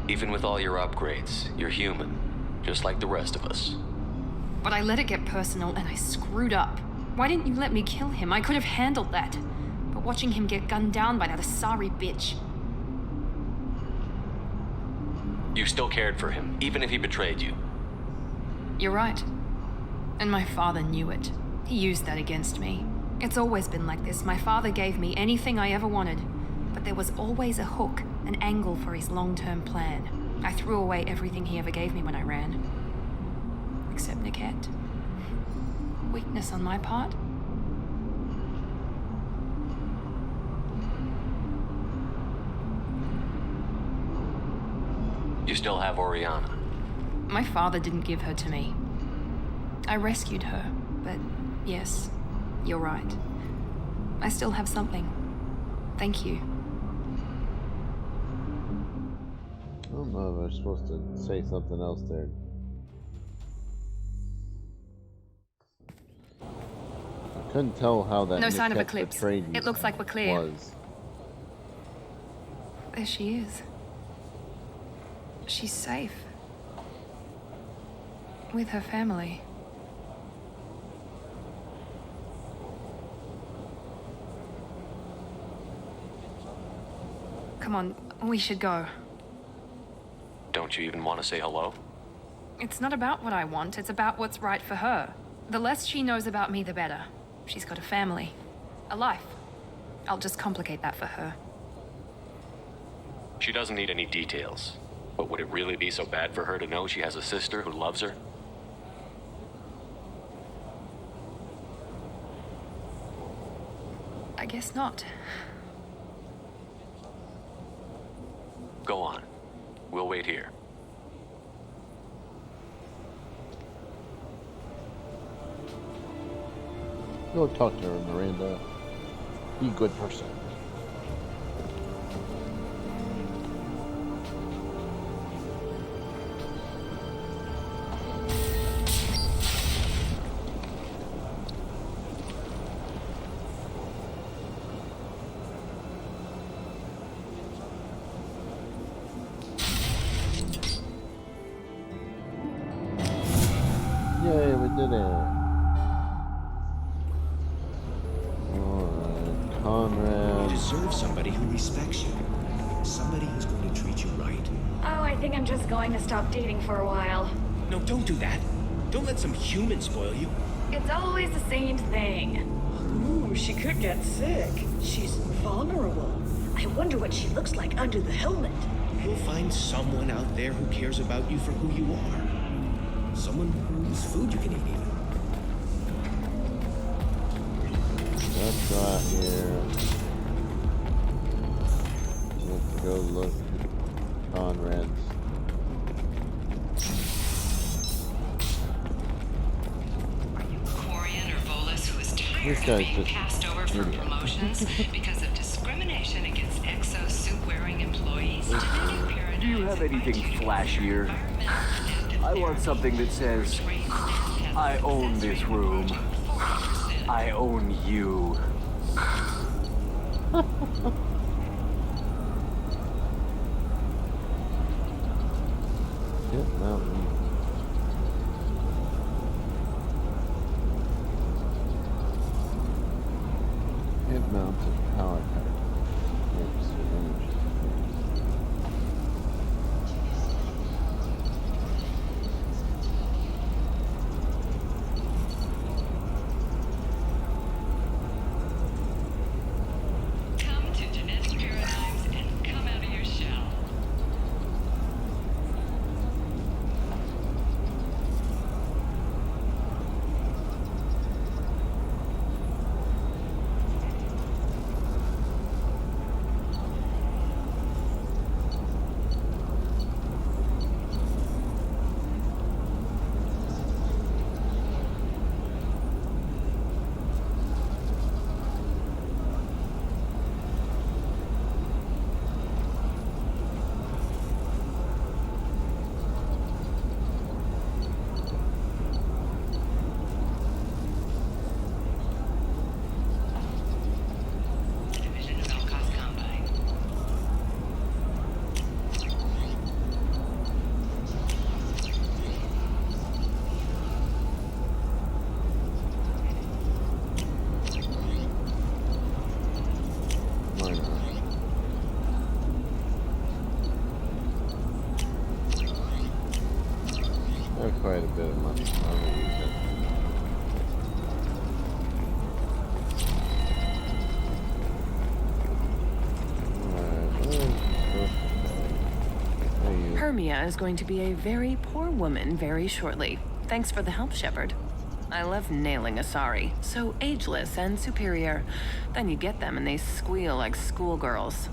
Even with all your upgrades, you're human, just like the rest of us. But I let it get personal and I screwed up. Why didn't you let me kill him? I could have handled that. But watching him get gunned down by that Asari bitch. You still cared for him, even if he betrayed you. You're right. And my father knew it. He used that against me. It's always been like this. My father gave me anything I ever wanted. But there was always a hook, an angle for his long-term plan. I threw away everything he ever gave me when I ran. Except Niket. Weakness on my part? You still have Oriana. My father didn't give her to me. I rescued her, but yes, you're right. I still have something. Thank you. I don't know if I'm supposed to say something else there. I couldn't tell how that No sign of Niket Eclipse. betrayed you It looks like we're clear. was. There she is. She's safe. With her family. Come on, we should go. Don't you even want to say hello? It's not about what I want, it's about what's right for her. The less she knows about me, the better. She's got a family. A life. I'll just complicate that for her. She doesn't need any details. But would it really be so bad for her to know she has a sister who loves her? I guess not. Go on. We'll wait here. Go talk to her, Miranda. Be a good person. Yay, we did it. Alright, Conrad. You deserve somebody who respects you. Somebody who's going to treat you right. Oh, I think I'm just going to stop dating for a while. No, don't do that. Don't let some human spoil you. It's always the same thing. Ooh, she could get sick. She's vulnerable. I wonder what she looks like under the helmet. You'll find someone out there who cares about you for who you are. Someone whose food you can eat, even. Let's go out here. Let's go look at Conrad's. Quarian or Volus who is tired This of guy's being just passed over for idiot. promotions because of discrimination against exo-suit-wearing employees. Do you have anything flashier? I want something that says, I own this room. I own you. Hit mountain. Hit mountain power pack. Oops, energy. Come to genetic paradigms and come out of your shell. Division of Elcos Combine. Why not? There's quite a bit of money. I'm gonna use it. Hermia is going to be a very poor woman very shortly. Thanks for the help, Shepard. I love nailing Asari. So ageless and superior. Then you get them and they squeal like schoolgirls.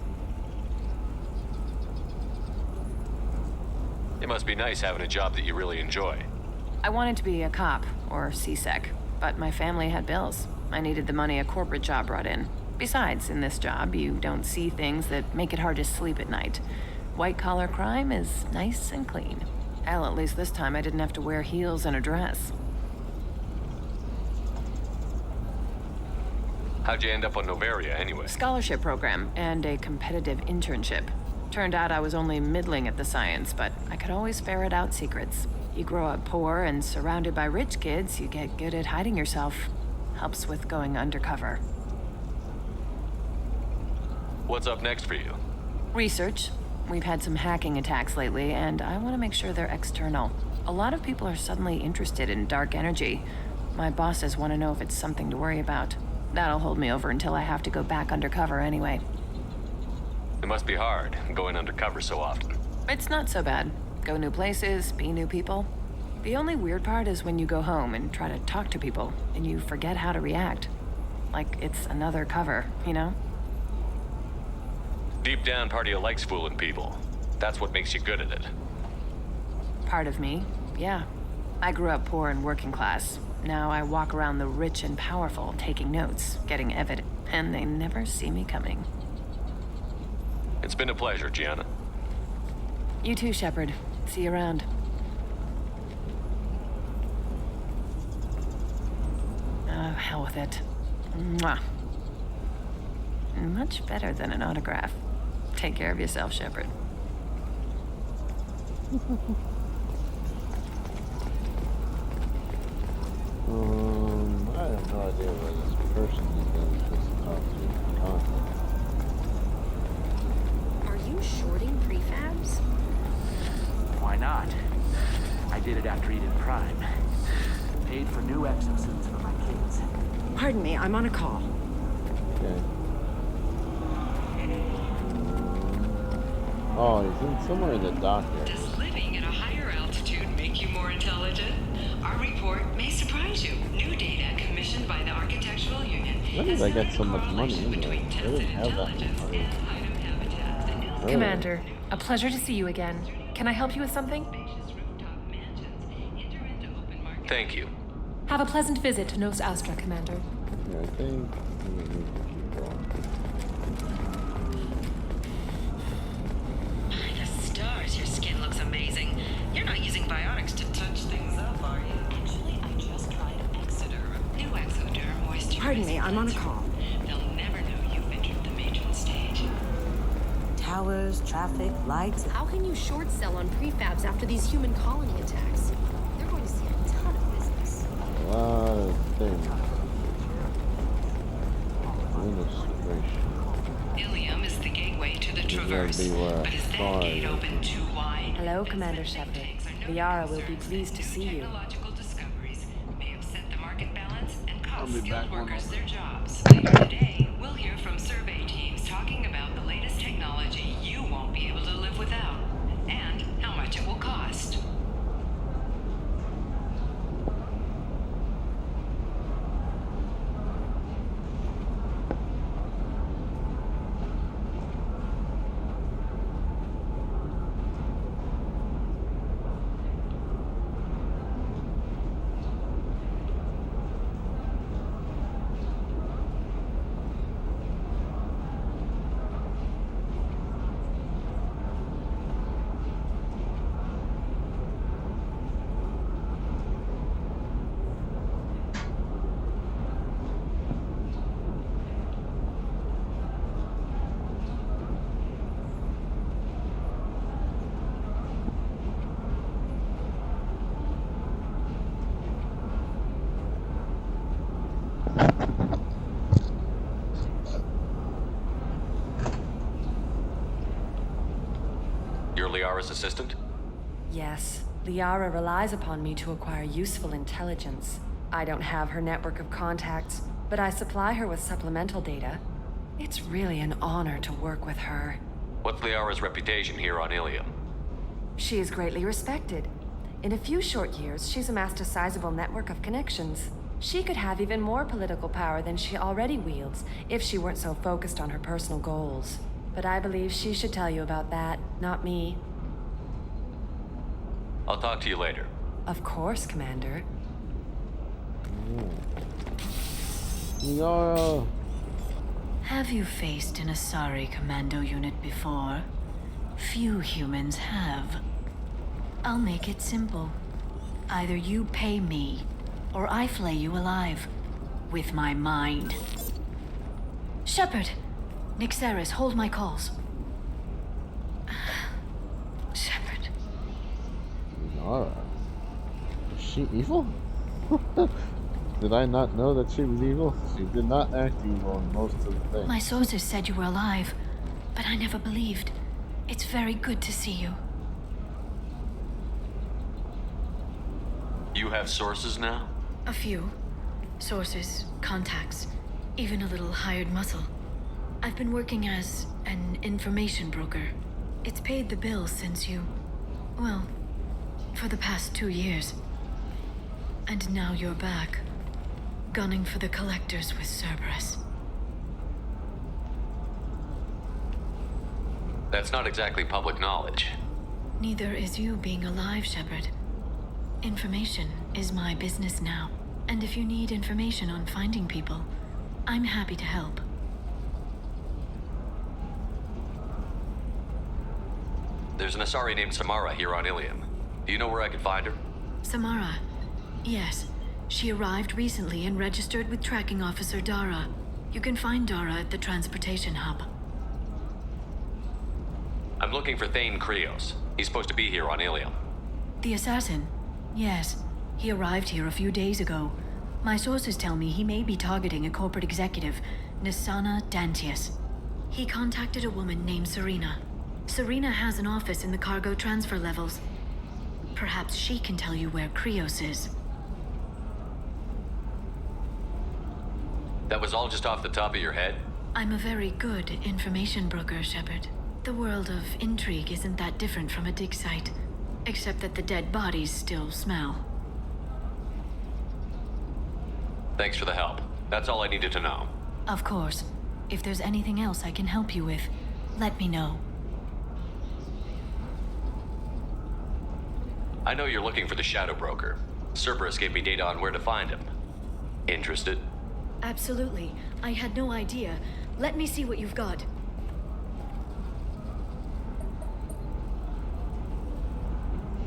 It must be nice having a job that you really enjoy. I wanted to be a cop, or CSEC, but my family had bills. I needed the money a corporate job brought in. Besides, in this job, you don't see things that make it hard to sleep at night. White-collar crime is nice and clean. Hell, at least this time I didn't have to wear heels and a dress. How'd you end up on Novaria anyway? Scholarship program and a competitive internship. Turned out I was only middling at the science, but I could always ferret out secrets. You grow up poor and surrounded by rich kids, you get good at hiding yourself. Helps with going undercover. What's up next for you? Research. We've had some hacking attacks lately, and I want to make sure they're external. A lot of people are suddenly interested in dark energy. My bosses want to know if it's something to worry about. That'll hold me over until I have to go back undercover anyway. It must be hard, going undercover so often. It's not so bad. Go new places, be new people. The only weird part is when you go home and try to talk to people, and you forget how to react. Like it's another cover, you know? Deep down, part of you likes fooling people. That's what makes you good at it. Part of me, yeah. I grew up poor and working class. Now I walk around the rich and powerful, taking notes, getting evidence, and they never see me coming. It's been a pleasure, Gianna. You too, Shepard. See you around. Oh, hell with it. Mwah. Much better than an autograph. Take care of yourself, Shepard. I have no idea where this person is going to talk to. Are you shorting prefabs? Why not? I did it after Eden Prime. Paid for new exosuits for my kids. Pardon me, I'm on a call. Okay. Oh, he's in somewhere in the dock here. Does living at a higher altitude make you more intelligent? Our report may surprise you. New data commissioned by the Architectural Union. When did I get so much money anyway? I didn't have that much money. Oh. Commander, a pleasure to see you again. Can I help you with something? Thank you. Have a pleasant visit to Nos Astra, Commander. Yeah, I think we need to keep going. By the stars, your skin looks amazing. You're not using biotics to touch things up, are you? Actually, I just tried Exoderm. New Exoderm moisturizer. Pardon me, I'm on a call. They'll never know you've entered the matron stage. Towers, traffic, lights. How can you short sell on prefabs after these human colony attacks? They're going to see a ton of business. A lot of things. Ilium is the gateway to the Traverse, but is that gate open too wide? Hello, Commander Shepard. Liara will be pleased to see you. Technological discoveries may upset the market balance and I'll cost be skilled back one workers moment. their jobs. Later today, we'll hear from survey teams talking about the latest technology you won't be able to live without, and how much it will cost. You're Liara's assistant? Yes, Liara relies upon me to acquire useful intelligence. I don't have her network of contacts, but I supply her with supplemental data. It's really an honor to work with her. What's Liara's reputation here on Ilium? She is greatly respected. In a few short years, she's amassed a sizable network of connections. She could have even more political power than she already wields if she weren't so focused on her personal goals. But I believe she should tell you about that, not me. I'll talk to you later. Of course, Commander. No. Have you faced an Asari commando unit before? Few humans have. I'll make it simple. Either you pay me, or I flay you alive. With my mind. Shepard! Nixeris, hold my calls. Shepard. Alright. Is she evil? Did I not know that she was evil? She did not act evil in most of the things. My sources said you were alive, but I never believed. It's very good to see you. You have sources now? A few. Sources, contacts. even a little hired muscle. I've been working as an information broker. It's paid the bills since well, for the past 2 years. And now you're back, gunning for the collectors with Cerberus. That's not exactly public knowledge. Neither is you being alive, Shepard. Information is my business now. And if you need information on finding people, I'm happy to help. There's an Asari named Samara here on Ilium. Do you know where I could find her? Samara. Yes. She arrived recently and registered with Tracking Officer Dara. You can find Dara at the transportation hub. I'm looking for Thane Krios. He's supposed to be here on Ilium. The assassin? Yes. He arrived here a few days ago. My sources tell me he may be targeting a corporate executive, Nisana Dantius. He contacted a woman named Serena. Serena has an office in the cargo transfer levels. Perhaps she can tell you where Krios is. That was all just off the top of your head? I'm a very good information broker, Shepard. The world of intrigue isn't that different from a dig site, except that the dead bodies still smell. Thanks for the help. That's all I needed to know. Of course. If there's anything else I can help you with, let me know. I know you're looking for the Shadow Broker. Cerberus gave me data on where to find him. Interested? Absolutely. I had no idea. Let me see what you've got.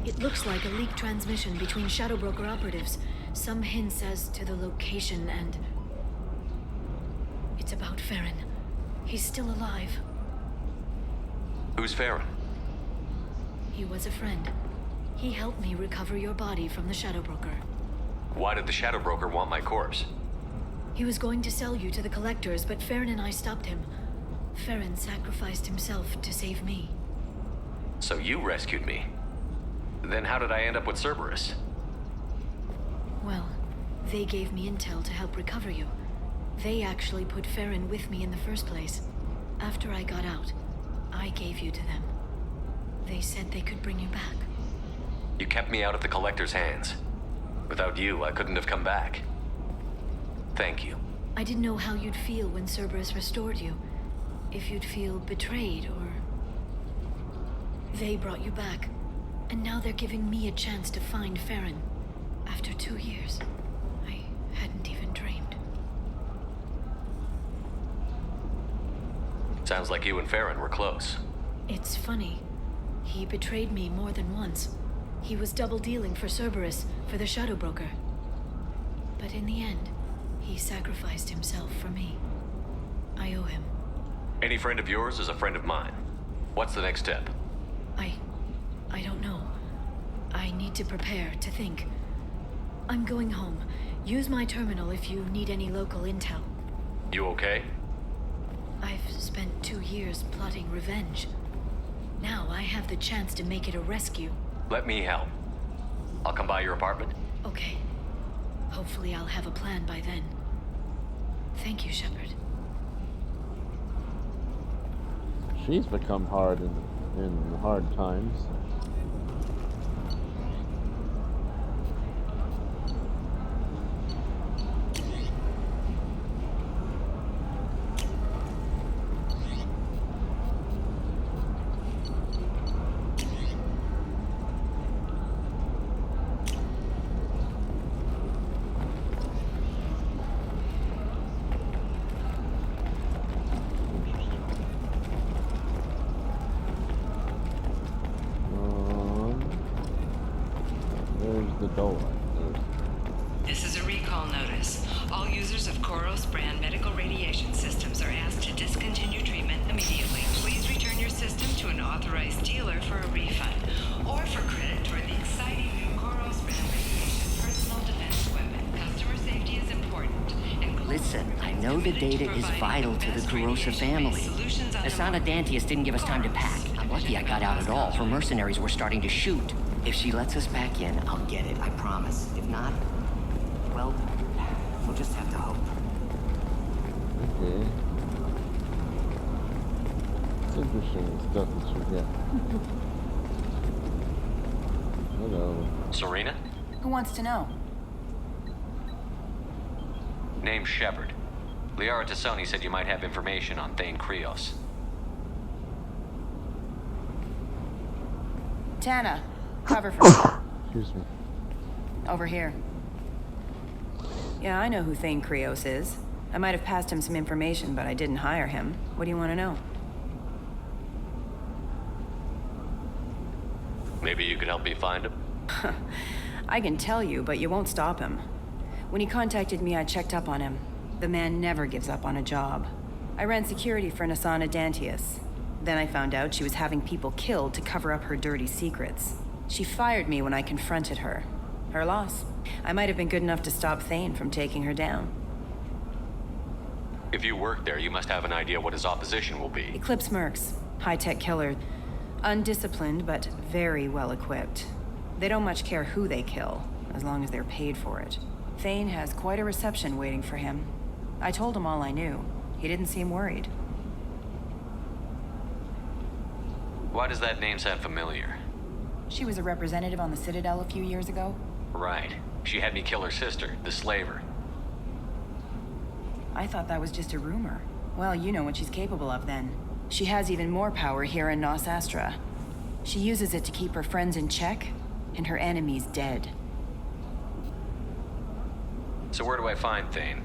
It looks like a leaked transmission between Shadow Broker operatives. Some hints as to the location and... It's about Farron. He's still alive. Who's Farron? He was a friend. He helped me recover your body from the Shadow Broker. Why did the Shadow Broker want my corpse? He was going to sell you to the collectors, but Farron and I stopped him. Farron sacrificed himself to save me. So you rescued me. Then how did I end up with Cerberus? Well, they gave me intel to help recover you. They actually put Farron with me in the first place. After I got out, I gave you to them. They said they could bring you back. You kept me out of the Collector's hands. Without you, I couldn't have come back. Thank you. I didn't know how you'd feel when Cerberus restored you. If you'd feel betrayed, or... They brought you back. And now they're giving me a chance to find Farron. After 2 years. I hadn't even dreamed. Sounds like you and Farron were close. It's funny. He betrayed me more than once. He was double dealing for Cerberus, for the Shadow Broker. But in the end, he sacrificed himself for me. I owe him. Any friend of yours is a friend of mine. What's the next step? I don't know. I need to prepare, to think. I'm going home. Use my terminal if you need any local intel. You okay? I've spent 2 years plotting revenge. Now I have the chance to make it a rescue. Let me help. I'll come by your apartment. Okay. Hopefully I'll have a plan by then. Thank you, Shepard. She's become hard in hard times. The door. This is a recall notice. All users of Koros brand medical radiation systems are asked to discontinue treatment immediately. Please return your system to an authorized dealer for a refund or for credit toward the exciting new Koros brand radiation personal defense weapon. Customer safety is important. Listen, I know the data is vital to the Kurosa family. Asana Dantius didn't give us time to pack. I'm lucky I got out at all. Her mercenaries were starting to shoot. If she lets us back in, I'll get it, I promise. If not, well, we'll just have to hope. Okay. It's interesting, the stuff that you get. Hello. Serena? Who wants to know? Name's Shepard. Liara Tassoni said you might have information on Thane Krios. Tana, cover for me. Excuse me. Over here. Yeah, I know who Thane Krios is. I might have passed him some information, but I didn't hire him. What do you want to know? Maybe you could help me find him? I can tell you, but you won't stop him. When he contacted me, I checked up on him. The man never gives up on a job. I ran security for an assasin Dantius. Then I found out she was having people killed to cover up her dirty secrets. She fired me when I confronted her. Her loss. I might have been good enough to stop Thane from taking her down. If you work there, you must have an idea what his opposition will be. Eclipse mercs. High-tech killer. Undisciplined, but very well-equipped. They don't much care who they kill, as long as they're paid for it. Thane has quite a reception waiting for him. I told him all I knew. He didn't seem worried. Why does that name sound familiar? She was a representative on the Citadel a few years ago. Right. She had me kill her sister, the slaver. I thought that was just a rumor. Well, you know what she's capable of then. She has even more power here in Nos Astra. She uses it to keep her friends in check, and her enemies dead. So where do I find Thane?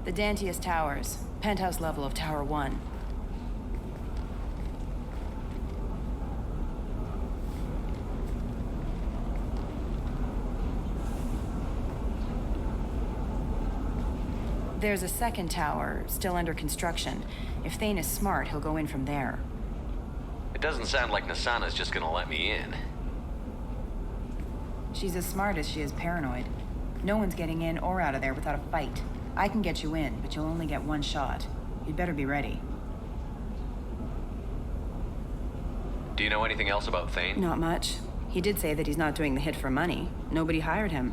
The Dantius Towers, penthouse level of Tower 1. There's a second tower, still under construction. If Thane is smart, he'll go in from there. It doesn't sound like Nasana's just gonna let me in. She's as smart as she is paranoid. No one's getting in or out of there without a fight. I can get you in, but you'll only get one shot. You'd better be ready. Do you know anything else about Thane? Not much. He did say that he's not doing the hit for money. Nobody hired him.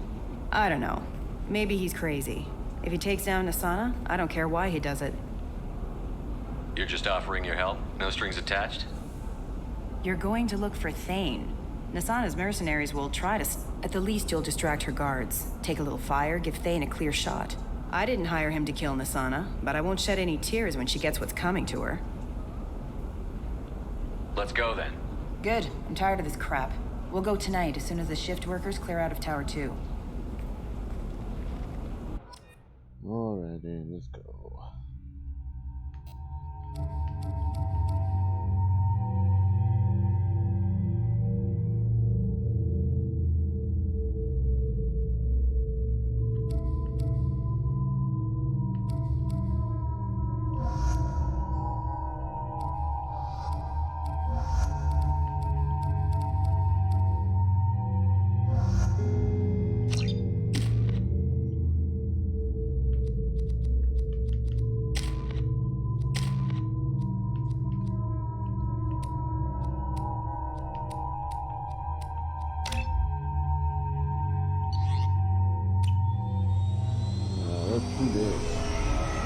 I don't know. Maybe he's crazy. If he takes down Nasana, I don't care why he does it. You're just offering your help? No strings attached? You're going to look for Thane. Nasana's mercenaries will try to... At the least, you'll distract her guards. Take a little fire, give Thane a clear shot. I didn't hire him to kill Nasana, but I won't shed any tears when she gets what's coming to her. Let's go then. Good. I'm tired of this crap. We'll go tonight as soon as the shift workers clear out of Tower 2. Alrighty, let's go.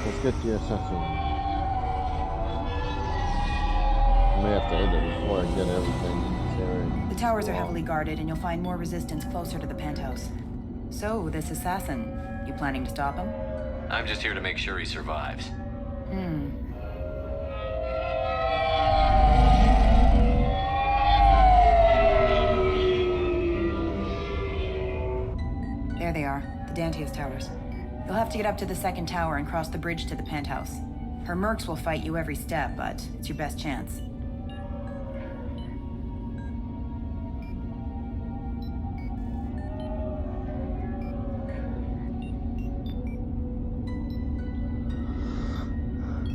Let's get the assassin. I may have to end it before I get everything. The towers are heavily guarded, and you'll find more resistance closer to the penthouse. So, this assassin, you planning to stop him? I'm just here to make sure he survives. There they are, the Dantius Towers. You'll have to get up to the second tower and cross the bridge to the penthouse. Her mercs will fight you every step, but it's your best chance.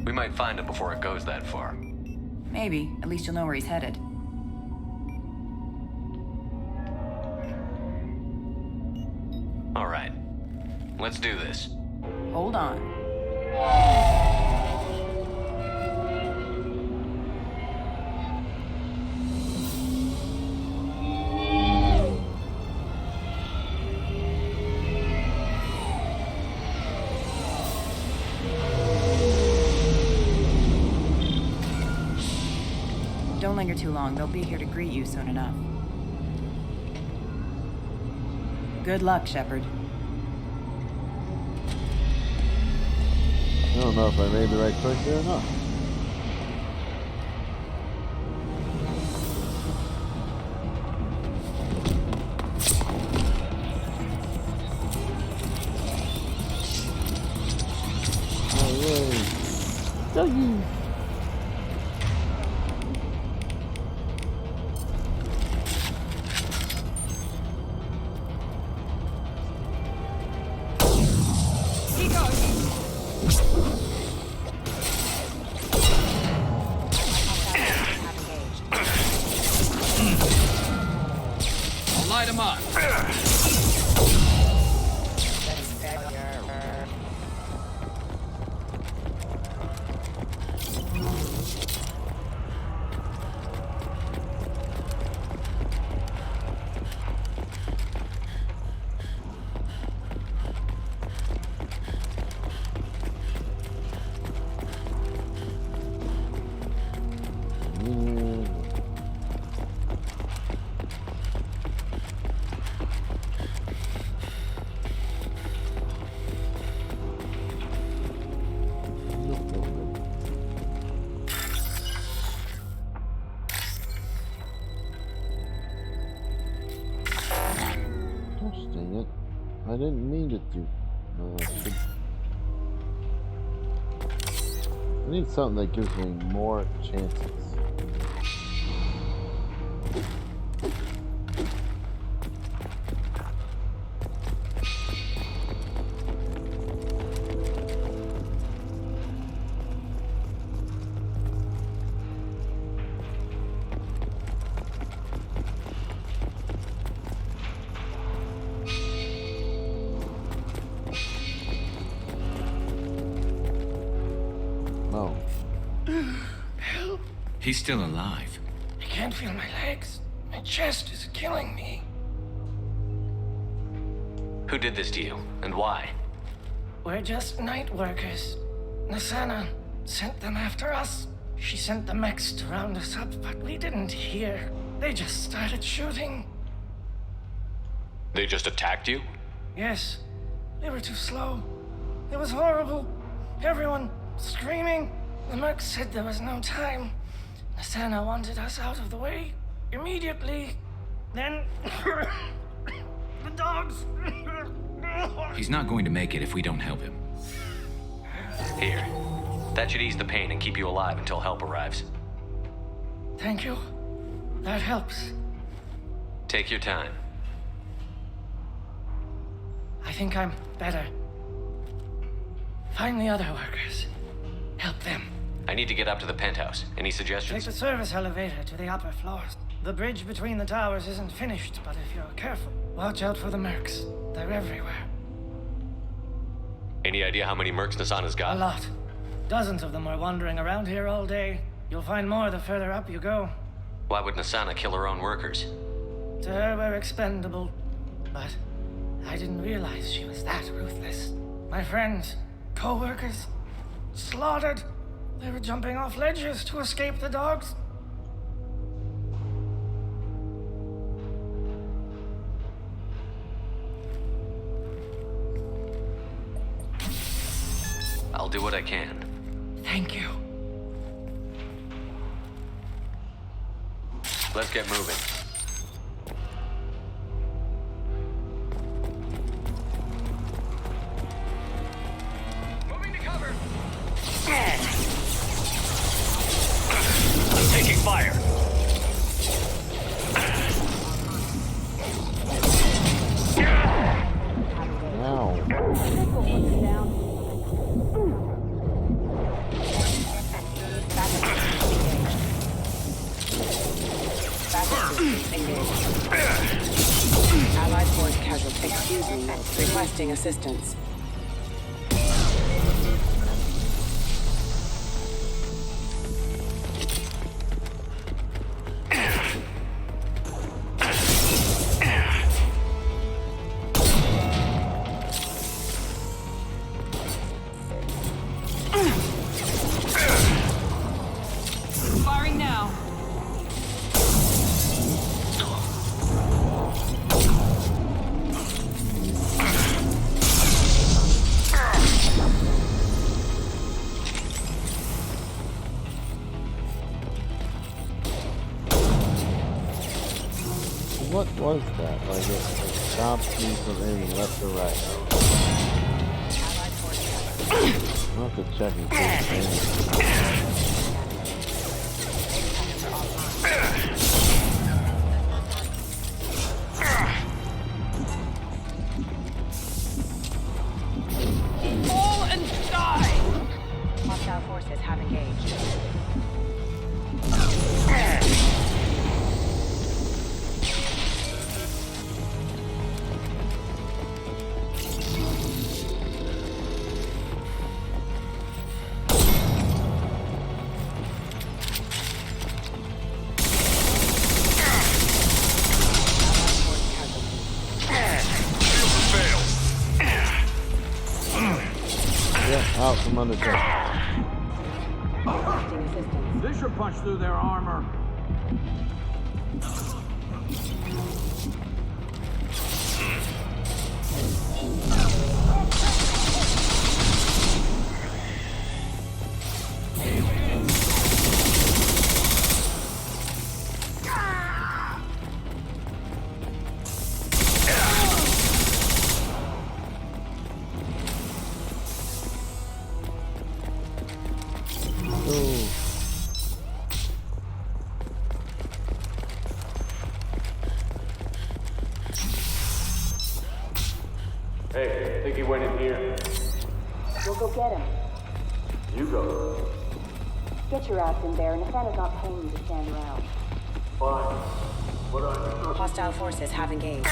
We might find him before it goes that far. Maybe. At least you'll know where he's headed. All right. Let's do this. Hold on. Don't linger too long. They'll be here to greet you soon enough. Good luck, Shepard. I don't know if I made the right choice there or not. Doggy. He goes. I'll light him up. I didn't mean to do. I need something that gives me more chances. He's still alive. I can't feel my legs. My chest is killing me. Who did this to you, and why? We're just night workers. Nasana sent them after us. She sent the mechs to round us up, but we didn't hear. They just started shooting. They just attacked you? Yes. They were too slow. It was horrible. Everyone screaming. The mechs said there was no time. Nasana wanted us out of the way immediately. Then the dogs. He's not going to make it if we don't help him. Here. That should ease the pain and keep you alive until help arrives. Thank you. That helps. Take your time. I think I'm better. Find the other workers. Help them. I need to get up to the penthouse. Any Take suggestions? the service elevator to the upper floors. The bridge between the towers isn't finished, but if you're careful, watch out for the mercs. They're everywhere. Any idea how many mercs Nasana's got? A lot. Dozens of them are wandering around here all day. You'll find more the further up you go. Why would Nasana kill her own workers? To her, we're expendable. But I didn't realize she was that ruthless. My friends, co-workers, slaughtered. They were jumping off ledges to escape the dogs. I'll do what I can. Thank you. Let's get moving. Moving to cover. Taking fire. Allied force casualty. Excuse me. Requesting assistance. Firing now. What was that? Like it stopped me from aiming left or right. I'll have to check and see. Fall and die! Hostile forces have engaged. Out from under there. This should punch through their armor. Hey, I think he went in here. We'll go get him. You go. Get your ass in there. Nathana's not paying you to stand around. Fine. What I Hostile forces have engaged.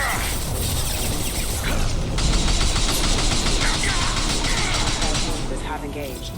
Forces have engaged.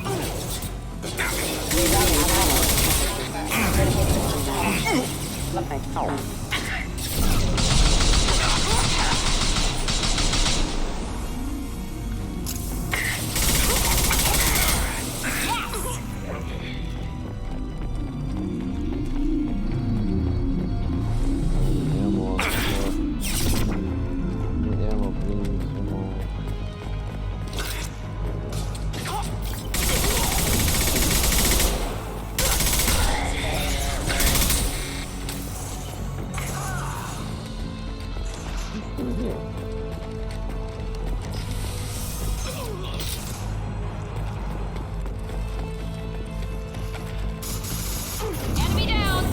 Enemy down!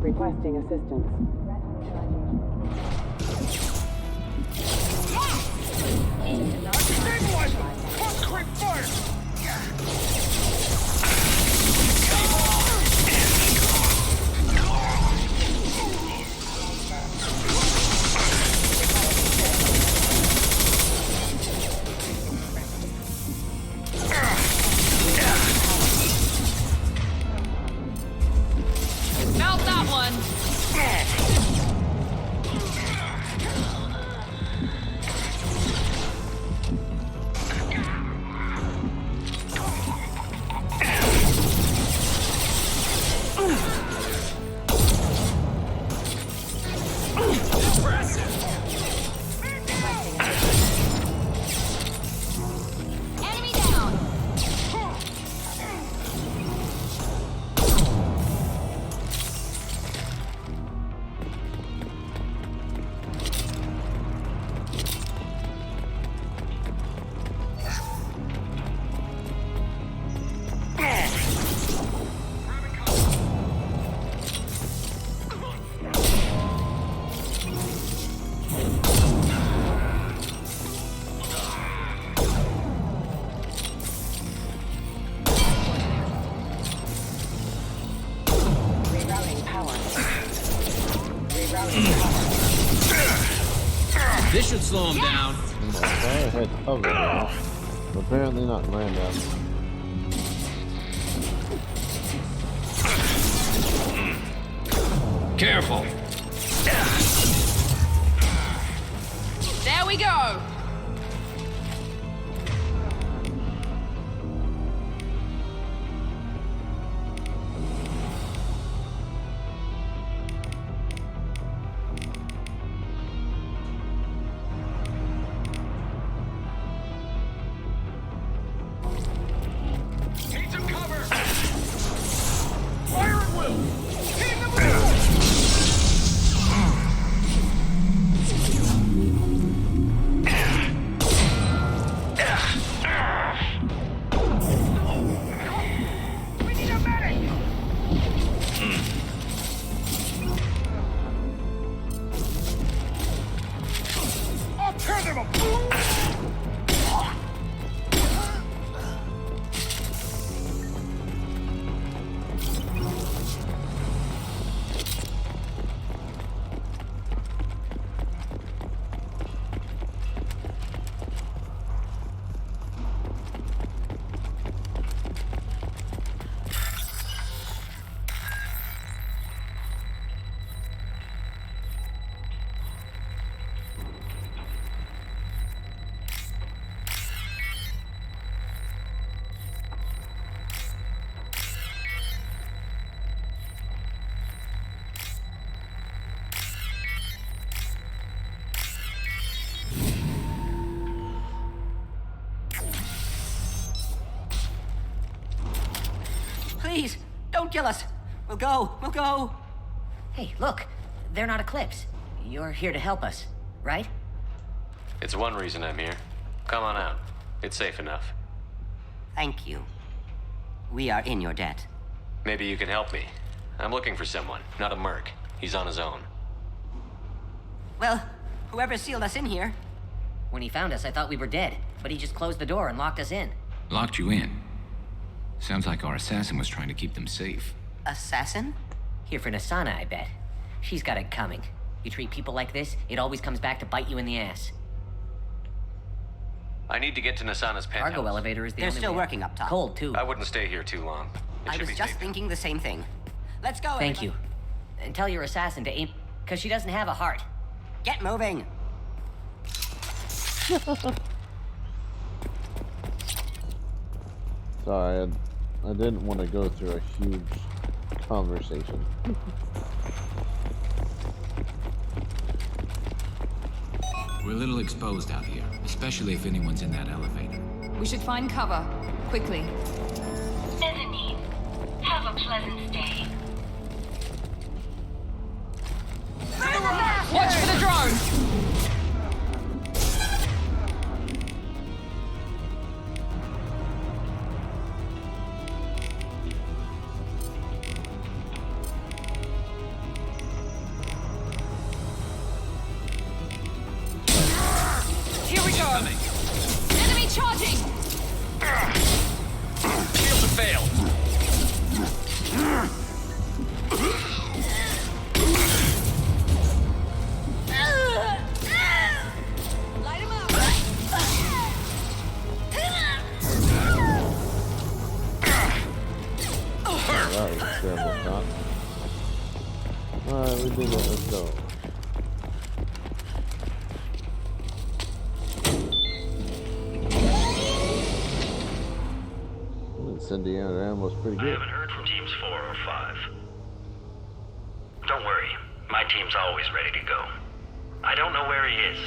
Requesting assistance. Concrete fire! Mount that one! Enemy down! Rerouting power. Rerouting power. This should slow him down. I had cover now. Apparently not Miranda. Careful. There we go! Please, don't kill us. We'll go. Hey, look. They're not Eclipse. You're here to help us, right? It's one reason I'm here. Come on out. It's safe enough. Thank you. We are in your debt. Maybe you can help me. I'm looking for someone, not a merc. He's on his own. Well, whoever sealed us in here. When he found us, I thought we were dead, but he just closed the door and locked us in. Locked you in? Sounds like our assassin was trying to keep them safe. Assassin? Here for Asana, I bet. She's got it coming. You treat people like this, it always comes back to bite you in the ass. I need to get to Nasana's penthouse. Cargo elevator is the only way. They're still working up top. Cold, too. I wouldn't stay here too long. I was just thinking the same thing. Let's go, Thank you. And tell your assassin to aim, because she doesn't have a heart. Get moving! Sorry, I didn't want to go through a huge conversation. We're a little exposed out here, especially if anyone's in that elevator. We should find cover. Quickly. Mezzanine. Have a pleasant stay. Watch for the drone! Here we go! Enemy charging! Shields have failed! Light him up! That was a terrible shot. Alright, we did it. Let's go. Incendiary ammo's pretty I good. haven't heard from teams 4 or 5. Don't worry, my team's always ready to go. I don't know where he is.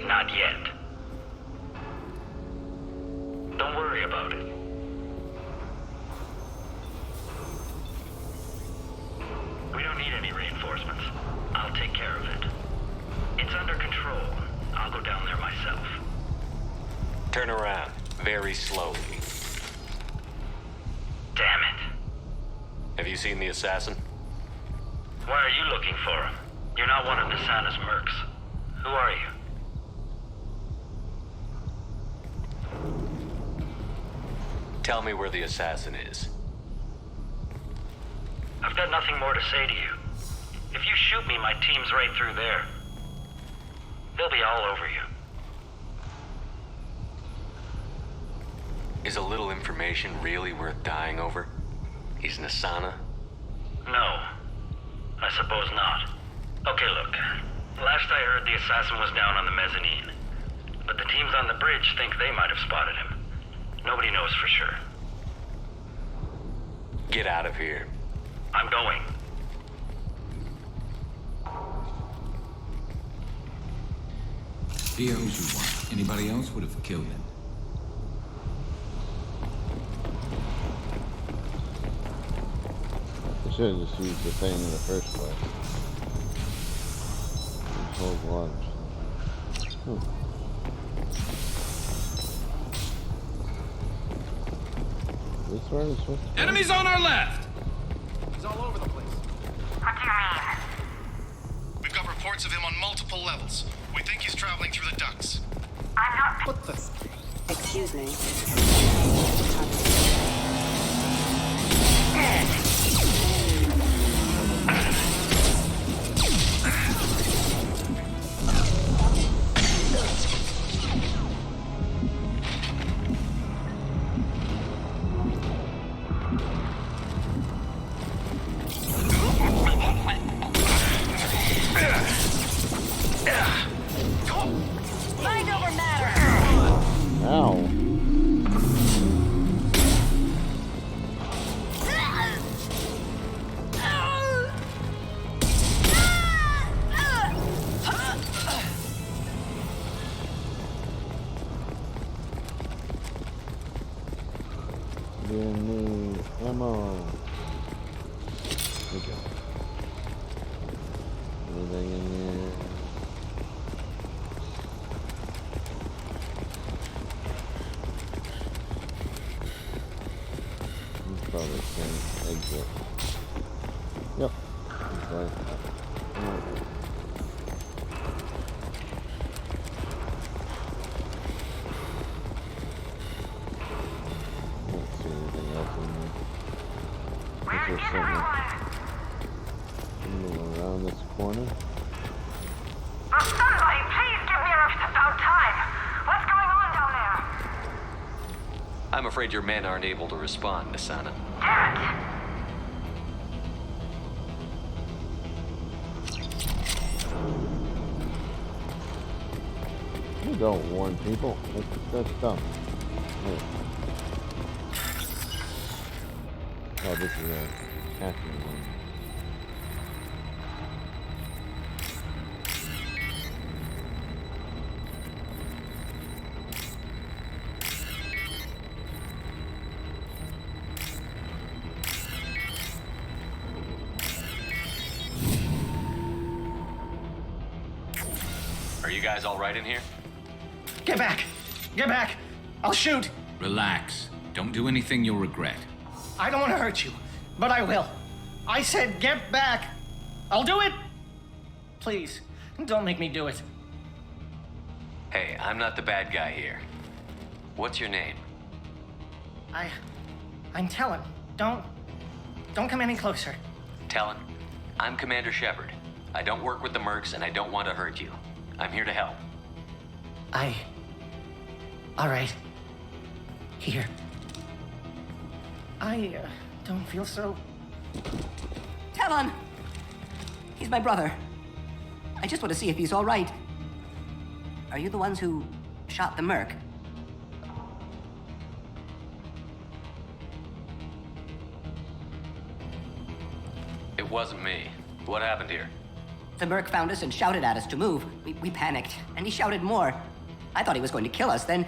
Not yet. Don't worry about it. We don't need any reinforcements. I'll take care of it. It's under control. I'll go down there myself. Turn around. Very slowly. Damn it. Have you seen the assassin? Why are you looking for him? You're not one of Nasana's mercs. Who are you? Tell me where the assassin is. I've got nothing more to say to you. If you shoot me, my team's right through there. They'll be all over you. Is a little information really worth dying over? He's Nasana? No. I suppose not. Okay, look. Last I heard, the assassin was down on the mezzanine. But the teams on the bridge think they might have spotted him. Nobody knows for sure. Get out of here. I'm going. He owes you one. Anybody else would have killed him. I should have just used the thing in the first place. Hold lunch. This where it's supposed to go? Enemies on our left! He's all over the place. What do you mean? We've got reports of him on multiple levels. We think he's traveling through the ducts. I'm not. What the? Excuse me. Mind over matter! Ow. Didn't need ammo. There we go. Anything in here? Probably can exit. Yep. Okay. Alright. Don't see anything else in there. Is there something around this corner? Somebody, please give me about time. What's going on down there? I'm afraid your men aren't able to respond, Asana. Damn it! You don't warn people. That's dumb. Hey. Oh, this is a hacking one. Are you guys all right in here? Get back! Get back! I'll shoot! Relax. Don't do anything you'll regret. I don't want to hurt you, but I will. I said get back! I'll do it! Please, don't make me do it. Hey, I'm not the bad guy here. What's your name? I'm Talon. Don't come any closer. Talon, I'm Commander Shepard. I don't work with the mercs and I don't want to hurt you. I'm here to help. All right. Here. I don't feel so... Talon! He's my brother. I just want to see if he's all right. Are you the ones who shot the merc? It wasn't me. What happened here? The merc found us and shouted at us to move. We panicked, and he shouted more. I thought he was going to kill us, then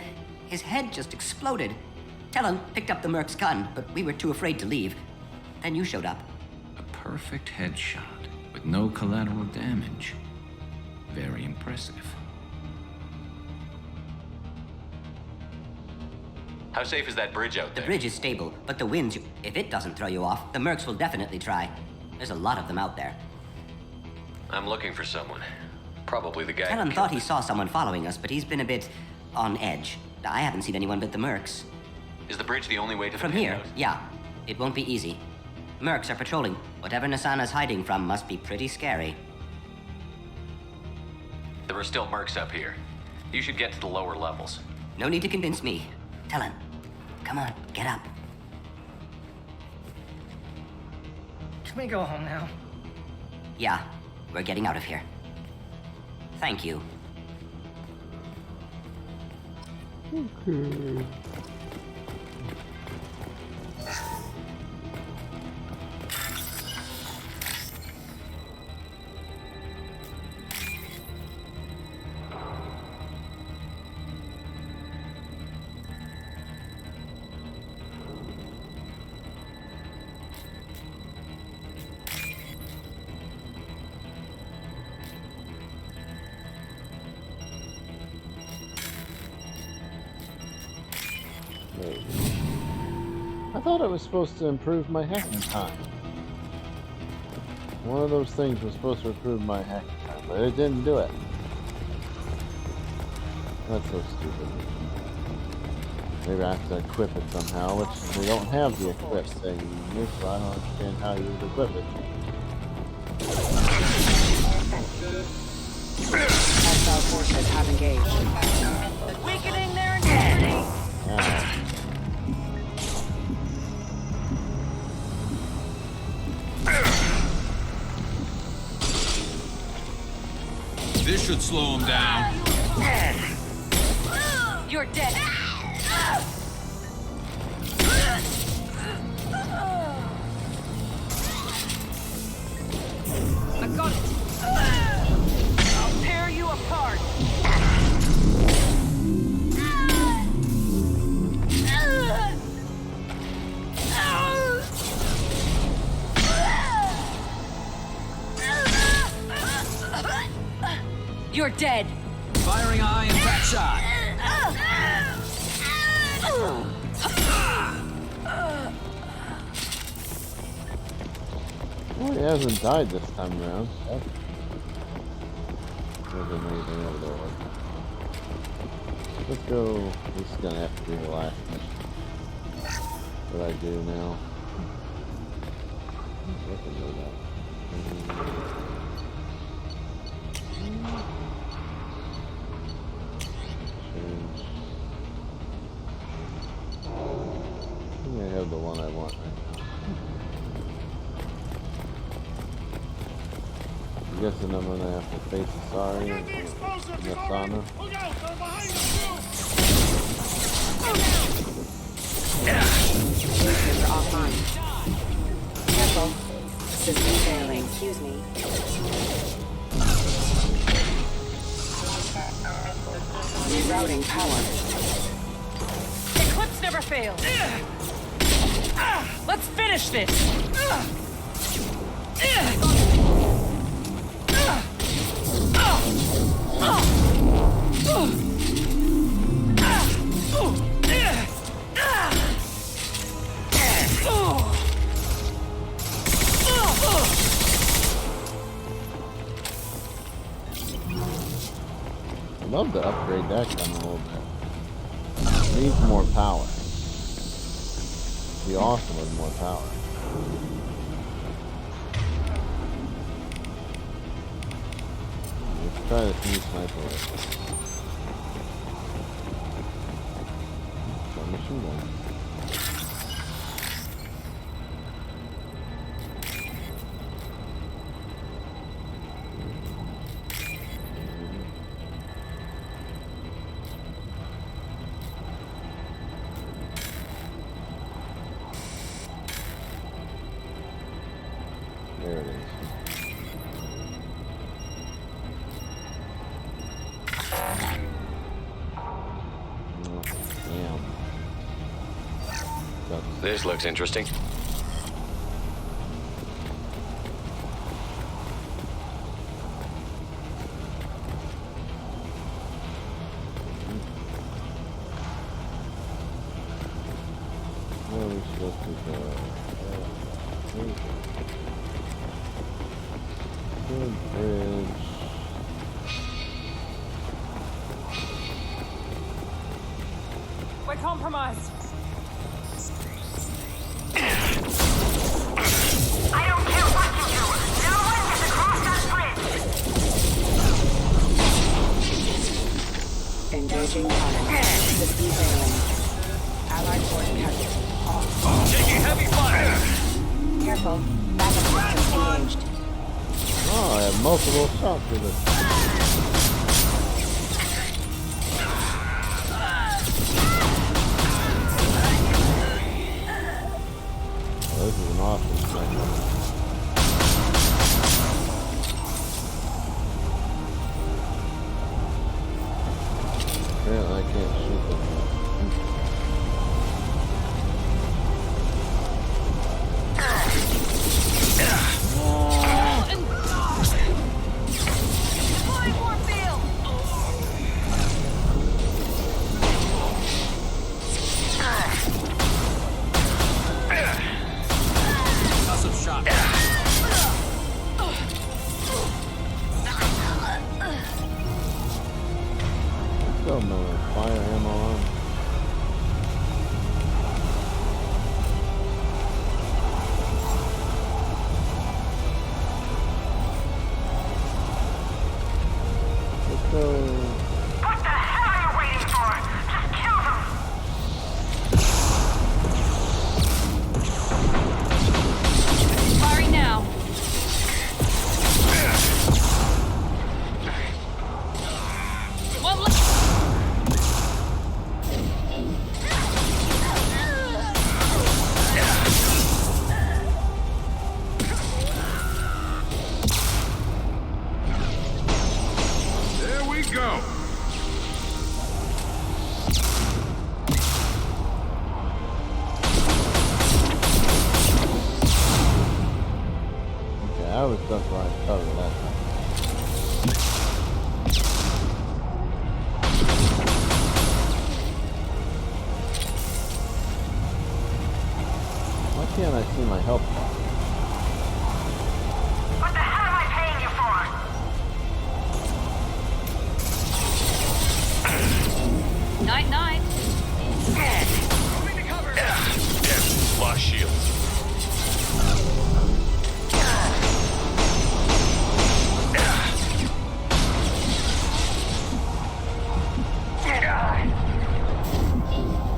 his head just exploded. Talon picked up the merc's gun, but we were too afraid to leave. Then you showed up. A perfect headshot with no collateral damage. Very impressive. How safe is that bridge out there? The bridge is stable, but the winds, if it doesn't throw you off, the mercs will definitely try. There's a lot of them out there. I'm looking for someone. Probably the guy. Talon thought he saw someone following us, but he's been a bit on edge. I haven't seen anyone but the mercs. Is the bridge the only way to From the here, hangout? yeah. It won't be easy. Mercs are patrolling. Whatever Nasana's hiding from must be pretty scary. There are still mercs up here. You should get to the lower levels. No need to convince me. Talon, come on, get up. Can we go home now? Yeah, we're getting out of here. Thank you. Okay. I thought it was supposed to improve my hacking time. One of those things was supposed to improve my hacking time, but it didn't do it. That's so stupid. Maybe I have to equip it somehow, which they don't have the equip thing in this, so I don't understand how you would equip it. Hostile forces have engaged. Weakening their integrity! This should slow him down. You're dead. I got it. I'll tear you apart. You're dead. Firing a high impact shot. Well, he hasn't died this time around. Wasn't anything over there. Let's go. This is gonna have to be the last mission. What I do now. I can do that. I think I have the one I want right now. I'm guessing I'm gonna have to face Asari and Asana. Lasers are offline. Careful. System failing. Excuse me. Rerouting power. Eclipse never fails. Let's finish this. I'd love to upgrade that gun a little bit. Needs more power. Be awesome with more power. Let's try this new sniper rifle. So machine gun. There it is. Oh, damn. This looks interesting. Where are we supposed to go? Good bridge. We're compromised. I don't care what you do. No one gets across that bridge. Engaging fire. System failing. Allied force captured. Taking heavy fire. Careful. Backup systems engaged. Oh, I have multiple shots with it. Oh, this is an awesome sniper. Apparently I can't shoot them. Awesome shot. Still no fire ammo on. Let's go. What the hell are you waiting for? Just kill them. Firing now. One left. There we go. Okay, I was stuck right cover that time. can't I see my health bar? What the hell am I paying you for? Night night. Moving to cover. Lost shields.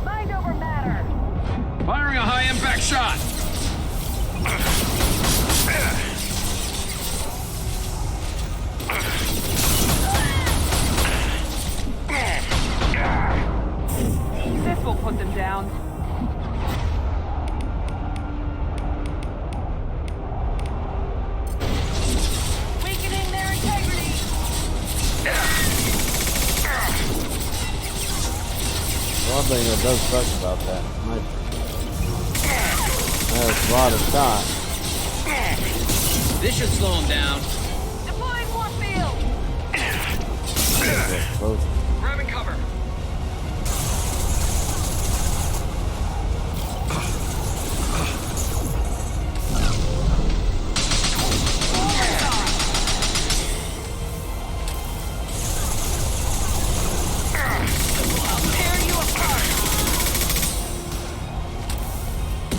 Mind over matter. Firing a high-impact shot. This will put them down. Weakening their integrity. One thing that does suck about that sniper. That's a lot of shots. This should slow him down. Deploying Warfield. Both. Grabbing cover.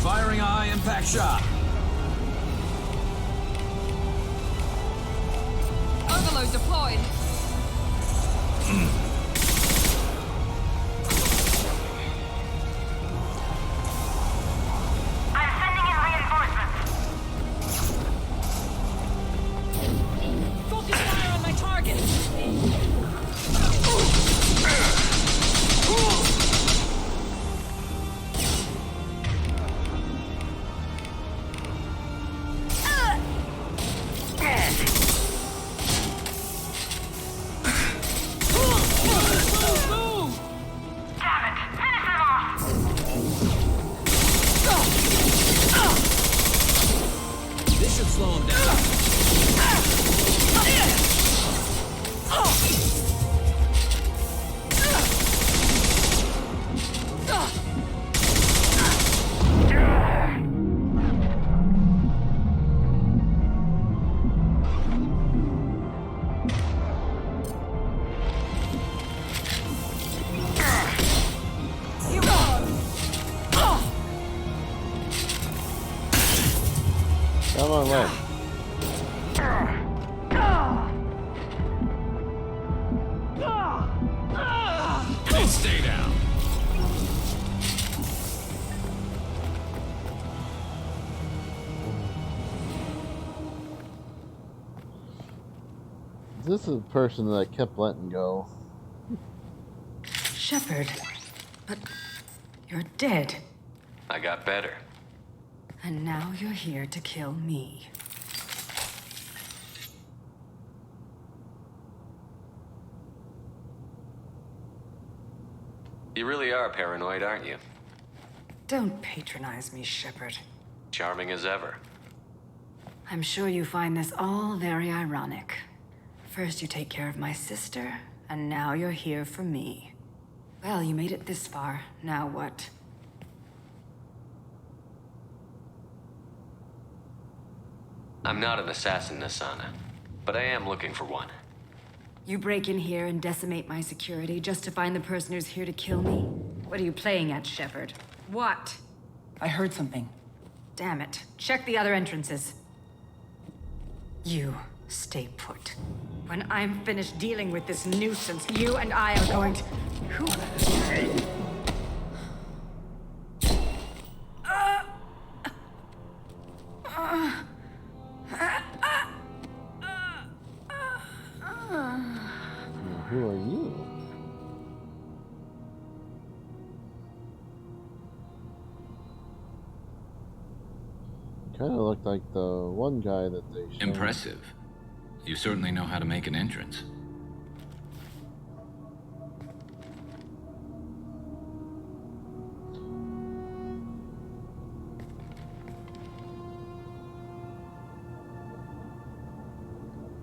Firing a high-impact shot. Overload deployed. I'm sending in reinforcements. Focus fire on my target. This should slow him down. Come on, leg. And stay down. This is the person that I kept letting go. Shepard, but you're dead. I got better. And now you're here to kill me. You really are paranoid, aren't you? Don't patronize me, Shepard. Charming as ever. I'm sure you find this all very ironic. First you take care of my sister, and now you're here for me. Well, you made it this far. Now what? I'm not an assassin, Asana, but I am looking for one. You break in here and decimate my security just to find the person who's here to kill me? What are you playing at, Shepard? What? I heard something. Damn it. Check the other entrances. You stay put. When I'm finished dealing with this nuisance, you and I are going to... Who? Who are you? Kind of looked like the one guy that they showed. Impressive. You certainly know how to make an entrance.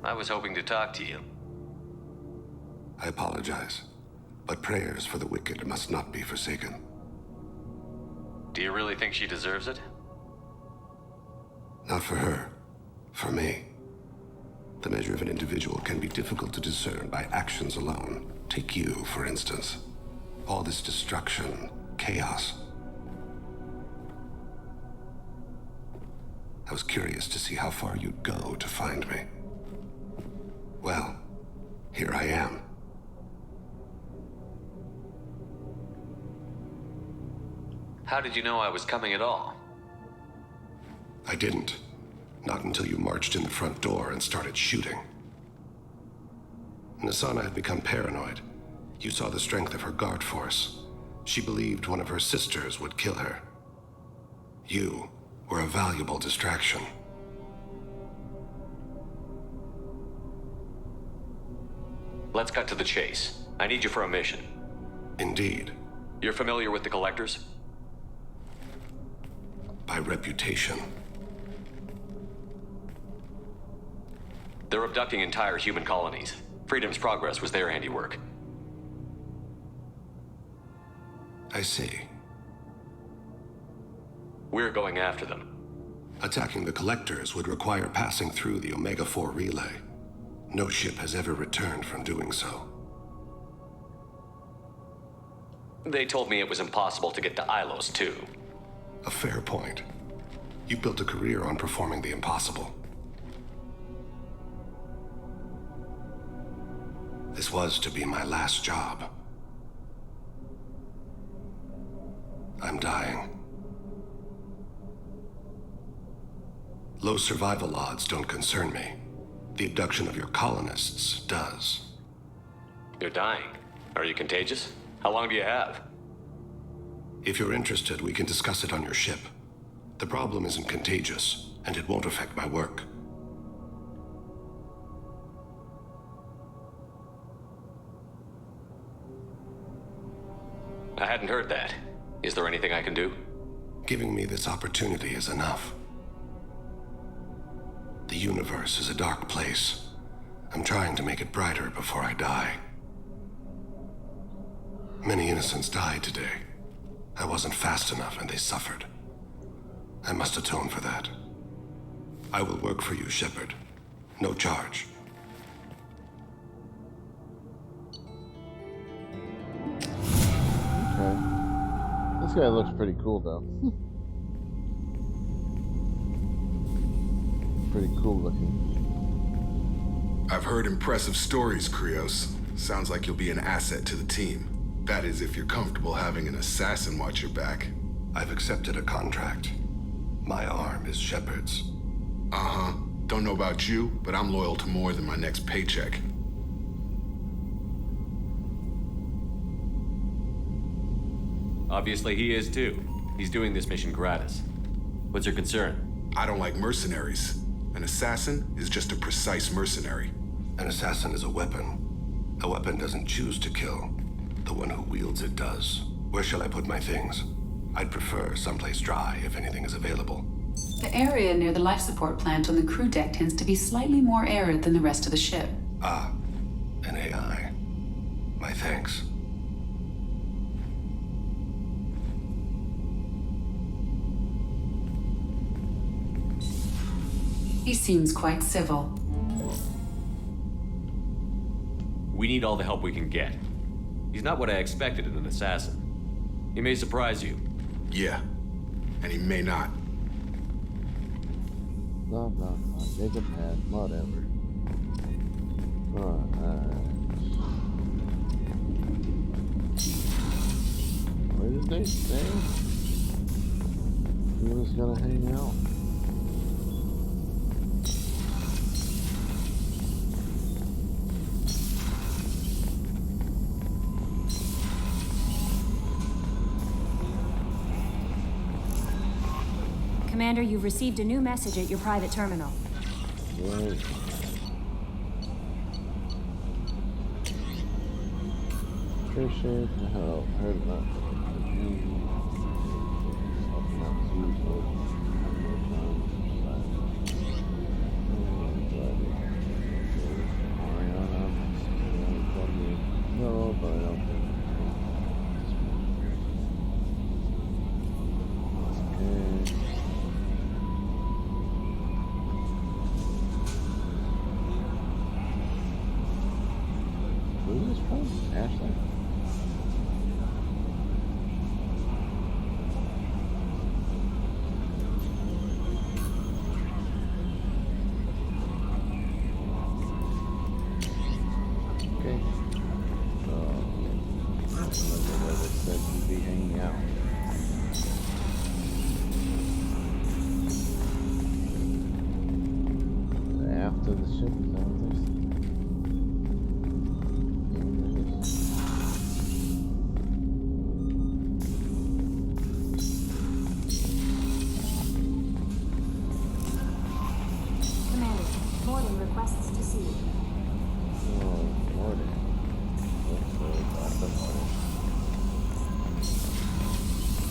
I was hoping to talk to you. I apologize, but prayers for the wicked must not be forsaken. Do you really think she deserves it? Not for her. For me. The measure of an individual can be difficult to discern by actions alone. Take you, for instance. All this destruction, chaos. I was curious to see how far you'd go to find me. Well, here I am. How did you know I was coming at all? I didn't. Not until you marched in the front door and started shooting. Asana had become paranoid. You saw the strength of her guard force. She believed one of her sisters would kill her. You were a valuable distraction. Let's cut to the chase. I need you for a mission. Indeed. You're familiar with the Collectors? By reputation. They're abducting entire human colonies. Freedom's Progress was their handiwork. I see. We're going after them. Attacking the Collectors would require passing through the Omega-4 relay. No ship has ever returned from doing so. They told me it was impossible to get to Ilos, too. A fair point. You built a career on performing the impossible. This was to be my last job. I'm dying. Low survival odds don't concern me. The abduction of your colonists does. You're dying. Are you contagious? How long do you have? If you're interested, we can discuss it on your ship. The problem isn't contagious, and it won't affect my work. I hadn't heard that. Is there anything I can do? Giving me this opportunity is enough. The universe is a dark place. I'm trying to make it brighter before I die. Many innocents died today. I wasn't fast enough and they suffered. I must atone for that. I will work for you, Shepard. No charge. Okay. This guy looks pretty cool, though. Pretty cool looking. I've heard impressive stories, Krios. Sounds like you'll be an asset to the team. That is, if you're comfortable having an assassin watch your back. I've accepted a contract. My arm is Shepard's. Uh-huh. Don't know about you, but I'm loyal to more than my next paycheck. Obviously he is too. He's doing this mission gratis. What's your concern? I don't like mercenaries. An assassin is just a precise mercenary. An assassin is a weapon. A weapon doesn't choose to kill. The one who wields it does. Where shall I put my things? I'd prefer someplace dry if anything is available. The area near the life support plant on the crew deck tends to be slightly more arid than the rest of the ship. Ah, an AI. My thanks. He seems quite civil. We need all the help we can get. He's not what I expected in an assassin. He may surprise you. Yeah, and he may not. Blah, blah, blah. Make it mad. Whatever. Alright. Where did they stay? He was gonna hang out. Commander, you've received a new message at your private terminal. Right. Appreciate the help. Heard about no, but I don't think. Okay. Ashley. Okay. Where they said you'd be hanging out. After the ship, is that what they said? Commander, Morden requests to see you. Oh, Morden.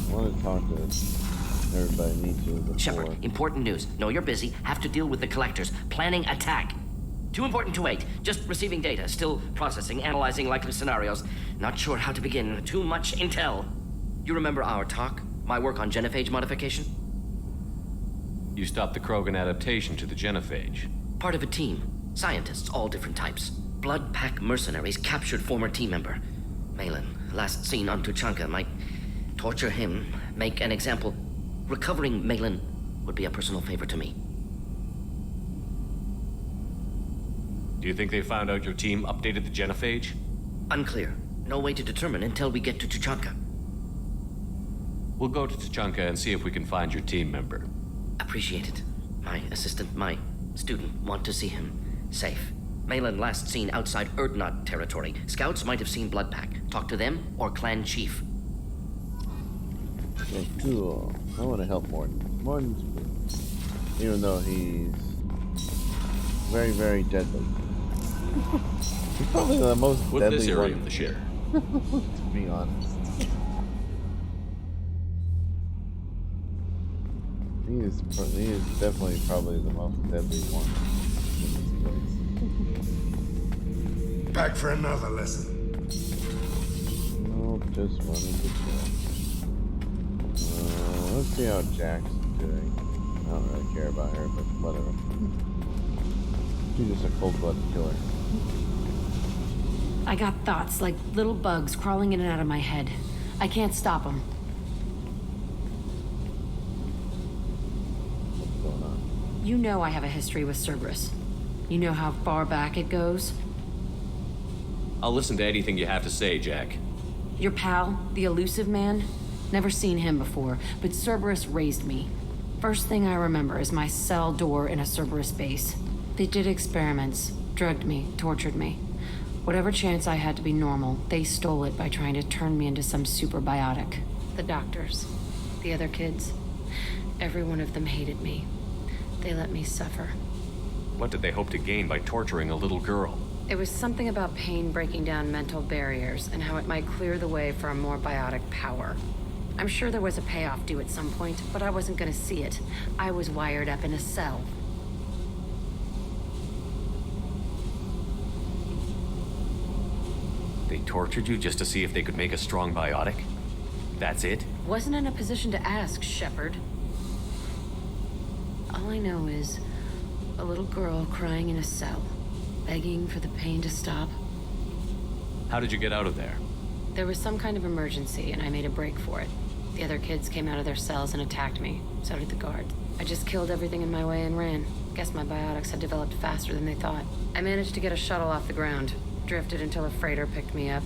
I want to talk to everybody needs to before. Shepard, important news. Know you're busy. Have to deal with the collectors. Planning attack. Too important to wait. Just receiving data. Still processing, analyzing likely scenarios. Not sure how to begin. Too much intel. You remember our talk? My work on genophage modification? You stopped the Krogan adaptation to the genophage. Part of a team. Scientists, all different types. Blood Pack mercenaries captured former team member. Malin, last seen on Tuchanka, might torture him, make an example. Recovering Malin would be a personal favor to me. Do you think they found out your team updated the genophage? Unclear. No way to determine until we get to Tuchanka. We'll go to Tuchanka and see if we can find your team member. Appreciate it. My assistant, my student, want to see him. Safe. Malin last seen outside Erdnot territory. Scouts might have seen Blood Pack. Talk to them or clan chief. Okay, cool. I want to help Morden. Morden's good. Even though he's very, very deadly. He's probably the most With deadly this area one. of the ship. To be honest. He is definitely probably the most deadly one in this place. Back for another lesson. No, just wanted to chill. Let's see how Jack's doing. I don't really care about her, but whatever. She's just a cold-blooded killer. I got thoughts like little bugs crawling in and out of my head. I can't stop them. What's going on? You know I have a history with Cerberus. You know how far back it goes? I'll listen to anything you have to say, Jack. Your pal, the elusive man? Never seen him before, but Cerberus raised me. First thing I remember is my cell door in a Cerberus base. They did experiments, drugged me, tortured me. Whatever chance I had to be normal, they stole it by trying to turn me into some superbiotic. The doctors, the other kids, every one of them hated me. They let me suffer. What did they hope to gain by torturing a little girl? It was something about pain breaking down mental barriers and how it might clear the way for a more biotic power. I'm sure there was a payoff due at some point, but I wasn't gonna see it. I was wired up in a cell. They tortured you just to see if they could make a strong biotic? That's it? Wasn't in a position to ask, Shepard. All I know is a little girl crying in a cell, begging for the pain to stop. How did you get out of there? There was some kind of emergency, and I made a break for it. The other kids came out of their cells and attacked me. So did the guard. I just killed everything in my way and ran. Guess my biotics had developed faster than they thought. I managed to get a shuttle off the ground. Drifted until a freighter picked me up.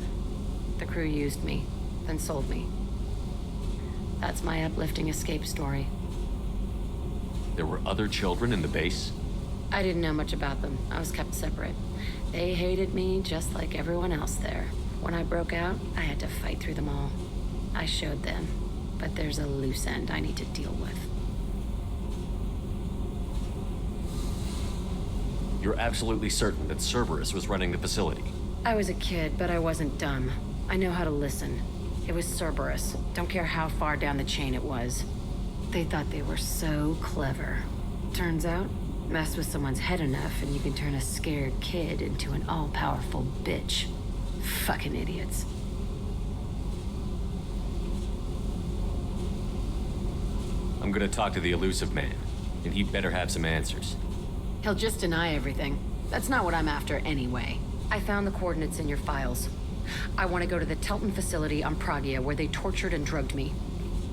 The crew used me, then sold me. That's my uplifting escape story. There were other children in the base? I didn't know much about them. I was kept separate. They hated me just like everyone else there. When I broke out, I had to fight through them all. I showed them, but there's a loose end I need to deal with. You're absolutely certain that Cerberus was running the facility? I was a kid, but I wasn't dumb. I know how to listen. It was Cerberus. Don't care how far down the chain it was. They thought they were so clever. Turns out, mess with someone's head enough and you can turn a scared kid into an all-powerful bitch. Fucking idiots. I'm gonna talk to the elusive man, and he'd better have some answers. He'll just deny everything. That's not what I'm after anyway. I found the coordinates in your files. I want to go to the Telton facility on Pragia where they tortured and drugged me.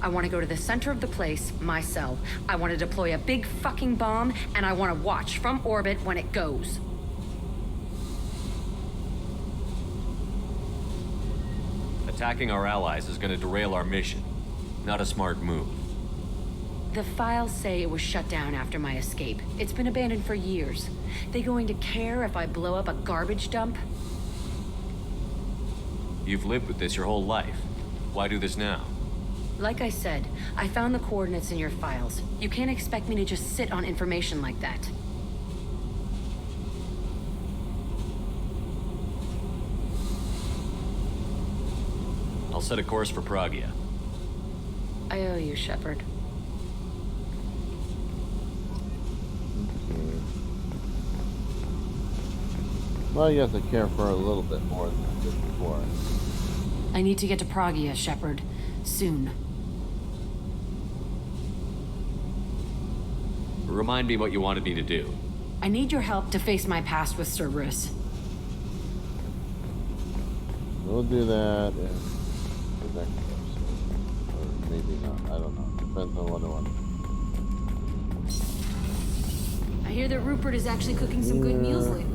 I want to go to the center of the place, my cell. I want to deploy a big fucking bomb, and I want to watch from orbit when it goes. Attacking our allies is gonna derail our mission. Not a smart move. The files say it was shut down after my escape. It's been abandoned for years. They going to care if I blow up a garbage dump? You've lived with this your whole life. Why do this now? Like I said, I found the coordinates in your files. You can't expect me to just sit on information like that. I'll set a course for Pragia. I owe you, Shepard. Well, you have to care for her a little bit more than I did before. I need to get to Pragia, Shepard. Soon. Remind me what you wanted me to do. I need your help to face my past with Cerberus. We'll do that in the next episode. Or maybe not. I don't know. Depends on what I want. I hear that Rupert is actually cooking some good meals lately.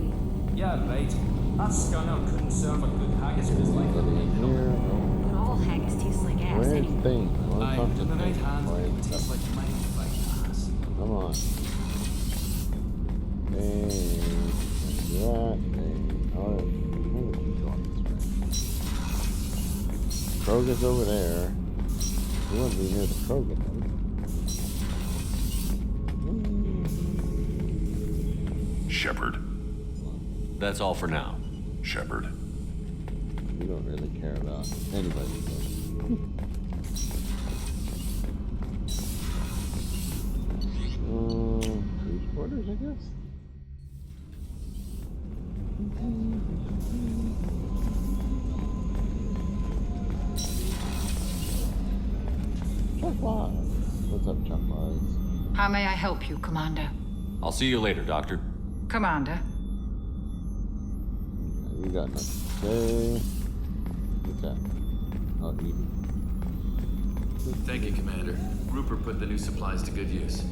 Yeah, right. That scunner couldn't serve a good haggis with his life. But all haggis taste like ass Where's anyway. thing? I want to talk to in the right thing. hands, Why it is tastes that? like mighty fine ass. Come on. Hey, that thing. How did you go this way? Krogan's over there. You wouldn't be near the Krogan, though. Shepard. That's all for now. Shepard. You don't really care about anybody. Police quarters, I guess. Chuck Wise. What's up, Chuck Wise? How may I help you, Commander? I'll see you later, Doctor. Commander? You got nothing to say. What's that? Oh, Edie. Thank you, Commander. Rupert put the new supplies to good use.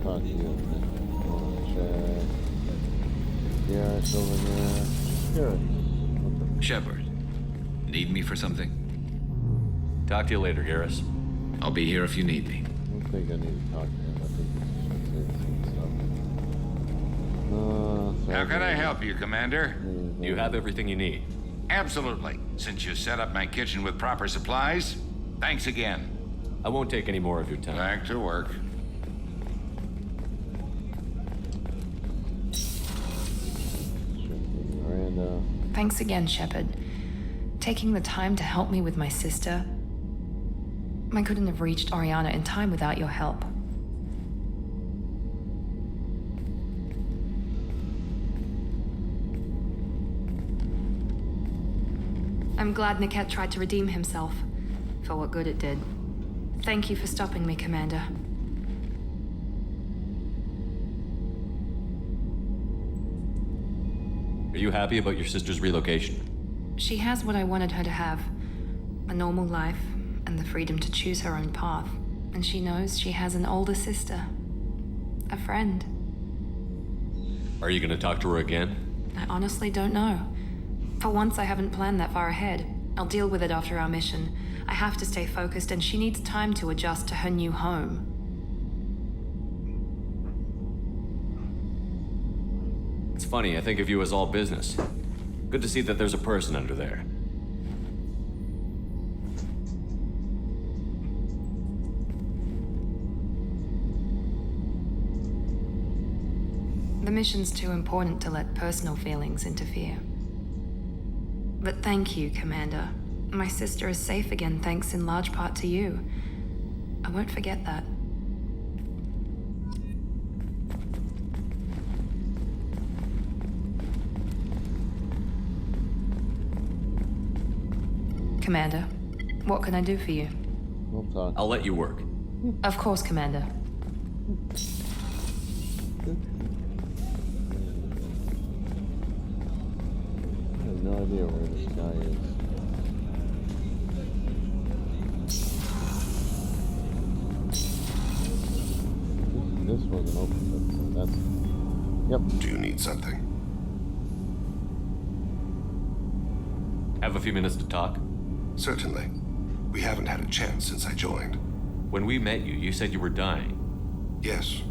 Talk to you. Check. Garrett's over there. Garrett. Shepard, need me for something? Talk to you later, Garrus. I'll be here if you need me. I don't think I need to talk to him. I think he should say some stuff. How can I help you, Commander? You have everything you need. Absolutely. Since you set up my kitchen with proper supplies, thanks again. I won't take any more of your time. Back to work. Miranda. Thanks again, Shepard. Taking the time to help me with my sister. I couldn't have reached Oriana in time without your help. I'm glad Niket tried to redeem himself, for what good it did. Thank you for stopping me, Commander. Are you happy about your sister's relocation? She has what I wanted her to have. A normal life, and the freedom to choose her own path. And she knows she has an older sister. A friend. Are you gonna talk to her again? I honestly don't know. For once, I haven't planned that far ahead. I'll deal with it after our mission. I have to stay focused, and she needs time to adjust to her new home. It's funny, I think of you as all business. Good to see that there's a person under there. The mission's too important to let personal feelings interfere. But thank you, Commander. My sister is safe again thanks in large part to you. I won't forget that. Commander, what can I do for you? We'll talk. I'll let you work. Of course, Commander. idea where this guy is. This wasn't open before. That's. Yep. Do you need something? Have a few minutes to talk? Certainly. We haven't had a chance since I joined. When we met you, you said you were dying. Yes.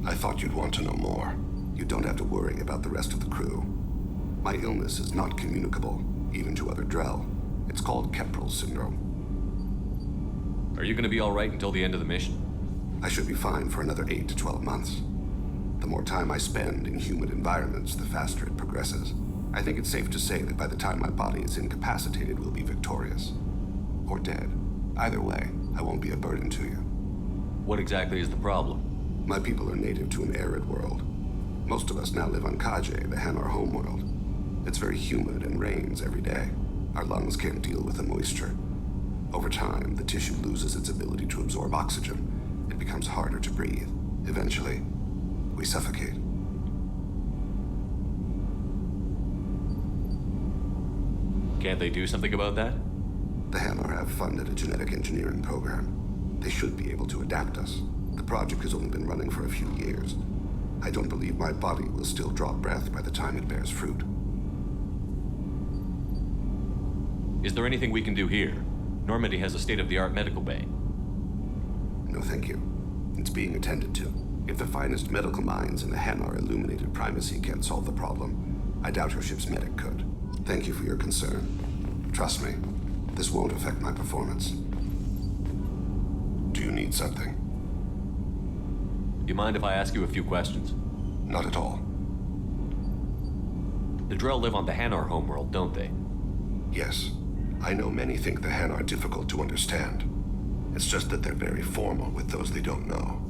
I thought you'd want to know more. You don't have to worry about the rest of the crew. My illness is not communicable, even to other Drell. It's called Keprel syndrome. Are you gonna be alright until the end of the mission? I should be fine for another 8 to 12 months. The more time I spend in humid environments, the faster it progresses. I think it's safe to say that by the time my body is incapacitated, we'll be victorious. Or dead. Either way, I won't be a burden to you. What exactly is the problem? My people are native to an arid world. Most of us now live on Kaje, the Hanar homeworld. It's very humid and rains every day. Our lungs can't deal with the moisture. Over time, the tissue loses its ability to absorb oxygen. It becomes harder to breathe. Eventually, we suffocate. Can't they do something about that? The Hanar have funded a genetic engineering program. They should be able to adapt us. The project has only been running for a few years. I don't believe my body will still draw breath by the time it bears fruit. Is there anything we can do here? Normandy has a state-of-the-art medical bay. No, thank you. It's being attended to. If the finest medical minds in the Hanar illuminated primacy can't solve the problem, I doubt your ship's medic could. Thank you for your concern. Trust me, this won't affect my performance. Do you need something? You mind if I ask you a few questions? Not at all. The Drell live on the Hanar homeworld, don't they? Yes. I know many think the Hanar are difficult to understand. It's just that they're very formal with those they don't know.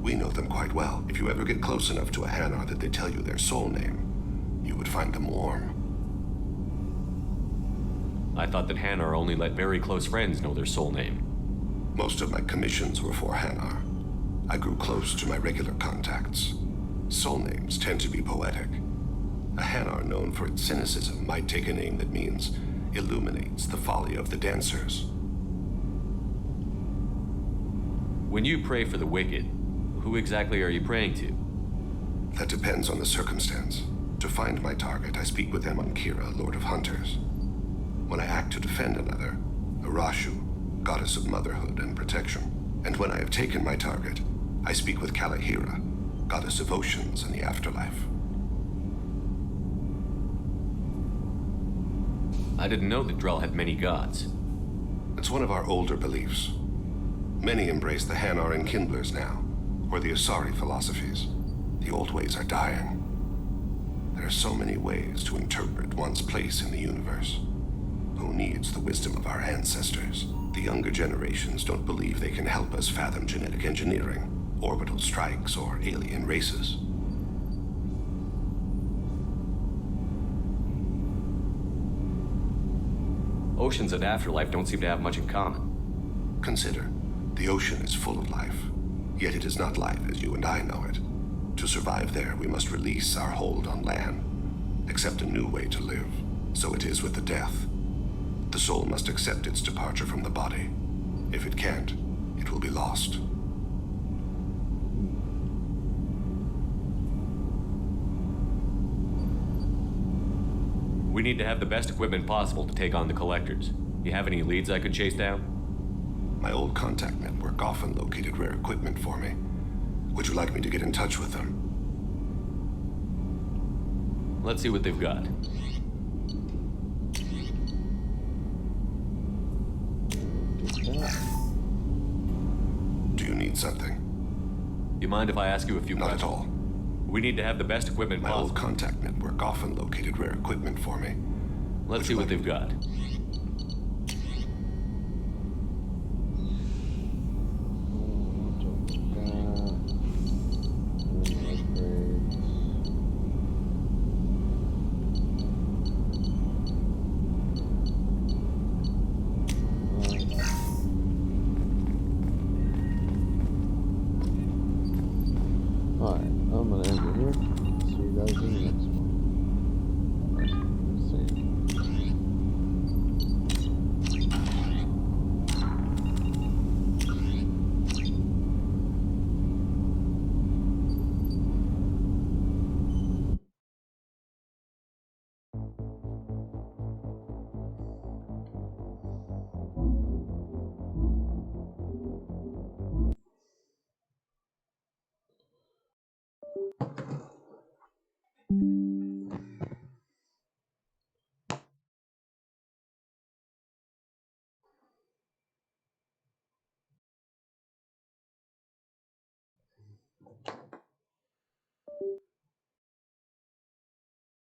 We know them quite well. If you ever get close enough to a Hanar that they tell you their soul name, you would find them warm. I thought that Hanar only let very close friends know their soul name. Most of my commissions were for Hanar. I grew close to my regular contacts. Soul names tend to be poetic. A Hanar known for its cynicism might take a name that means illuminates the folly of the dancers. When you pray for the wicked, who exactly are you praying to? That depends on the circumstance. To find my target, I speak with them on Kira, Lord of Hunters. When I act to defend another, Arashu, goddess of motherhood and protection. And when I have taken my target, I speak with Kalahira, goddess of oceans and the afterlife. I didn't know that Drell had many gods. It's one of our older beliefs. Many embrace the Hanar and Kindlers now, or the Asari philosophies. The old ways are dying. There are so many ways to interpret one's place in the universe. Who needs the wisdom of our ancestors? The younger generations don't believe they can help us fathom genetic engineering, orbital strikes, or alien races. Oceans and afterlife don't seem to have much in common. Consider, the ocean is full of life, yet it is not life as you and I know it. To survive there, we must release our hold on land, accept a new way to live. So it is with the death. The soul must accept its departure from the body. If it can't, it will be lost. We need to have the best equipment possible to take on the collectors. You have any leads I could chase down? My old contact network often located rare equipment for me. Would you like me to get in touch with them? Let's see what they've got. Do you need something? You mind if I ask you a few questions? Not at all. We need to have the best equipment possible. My old contact network often located rare equipment for me. Let's see what they've got.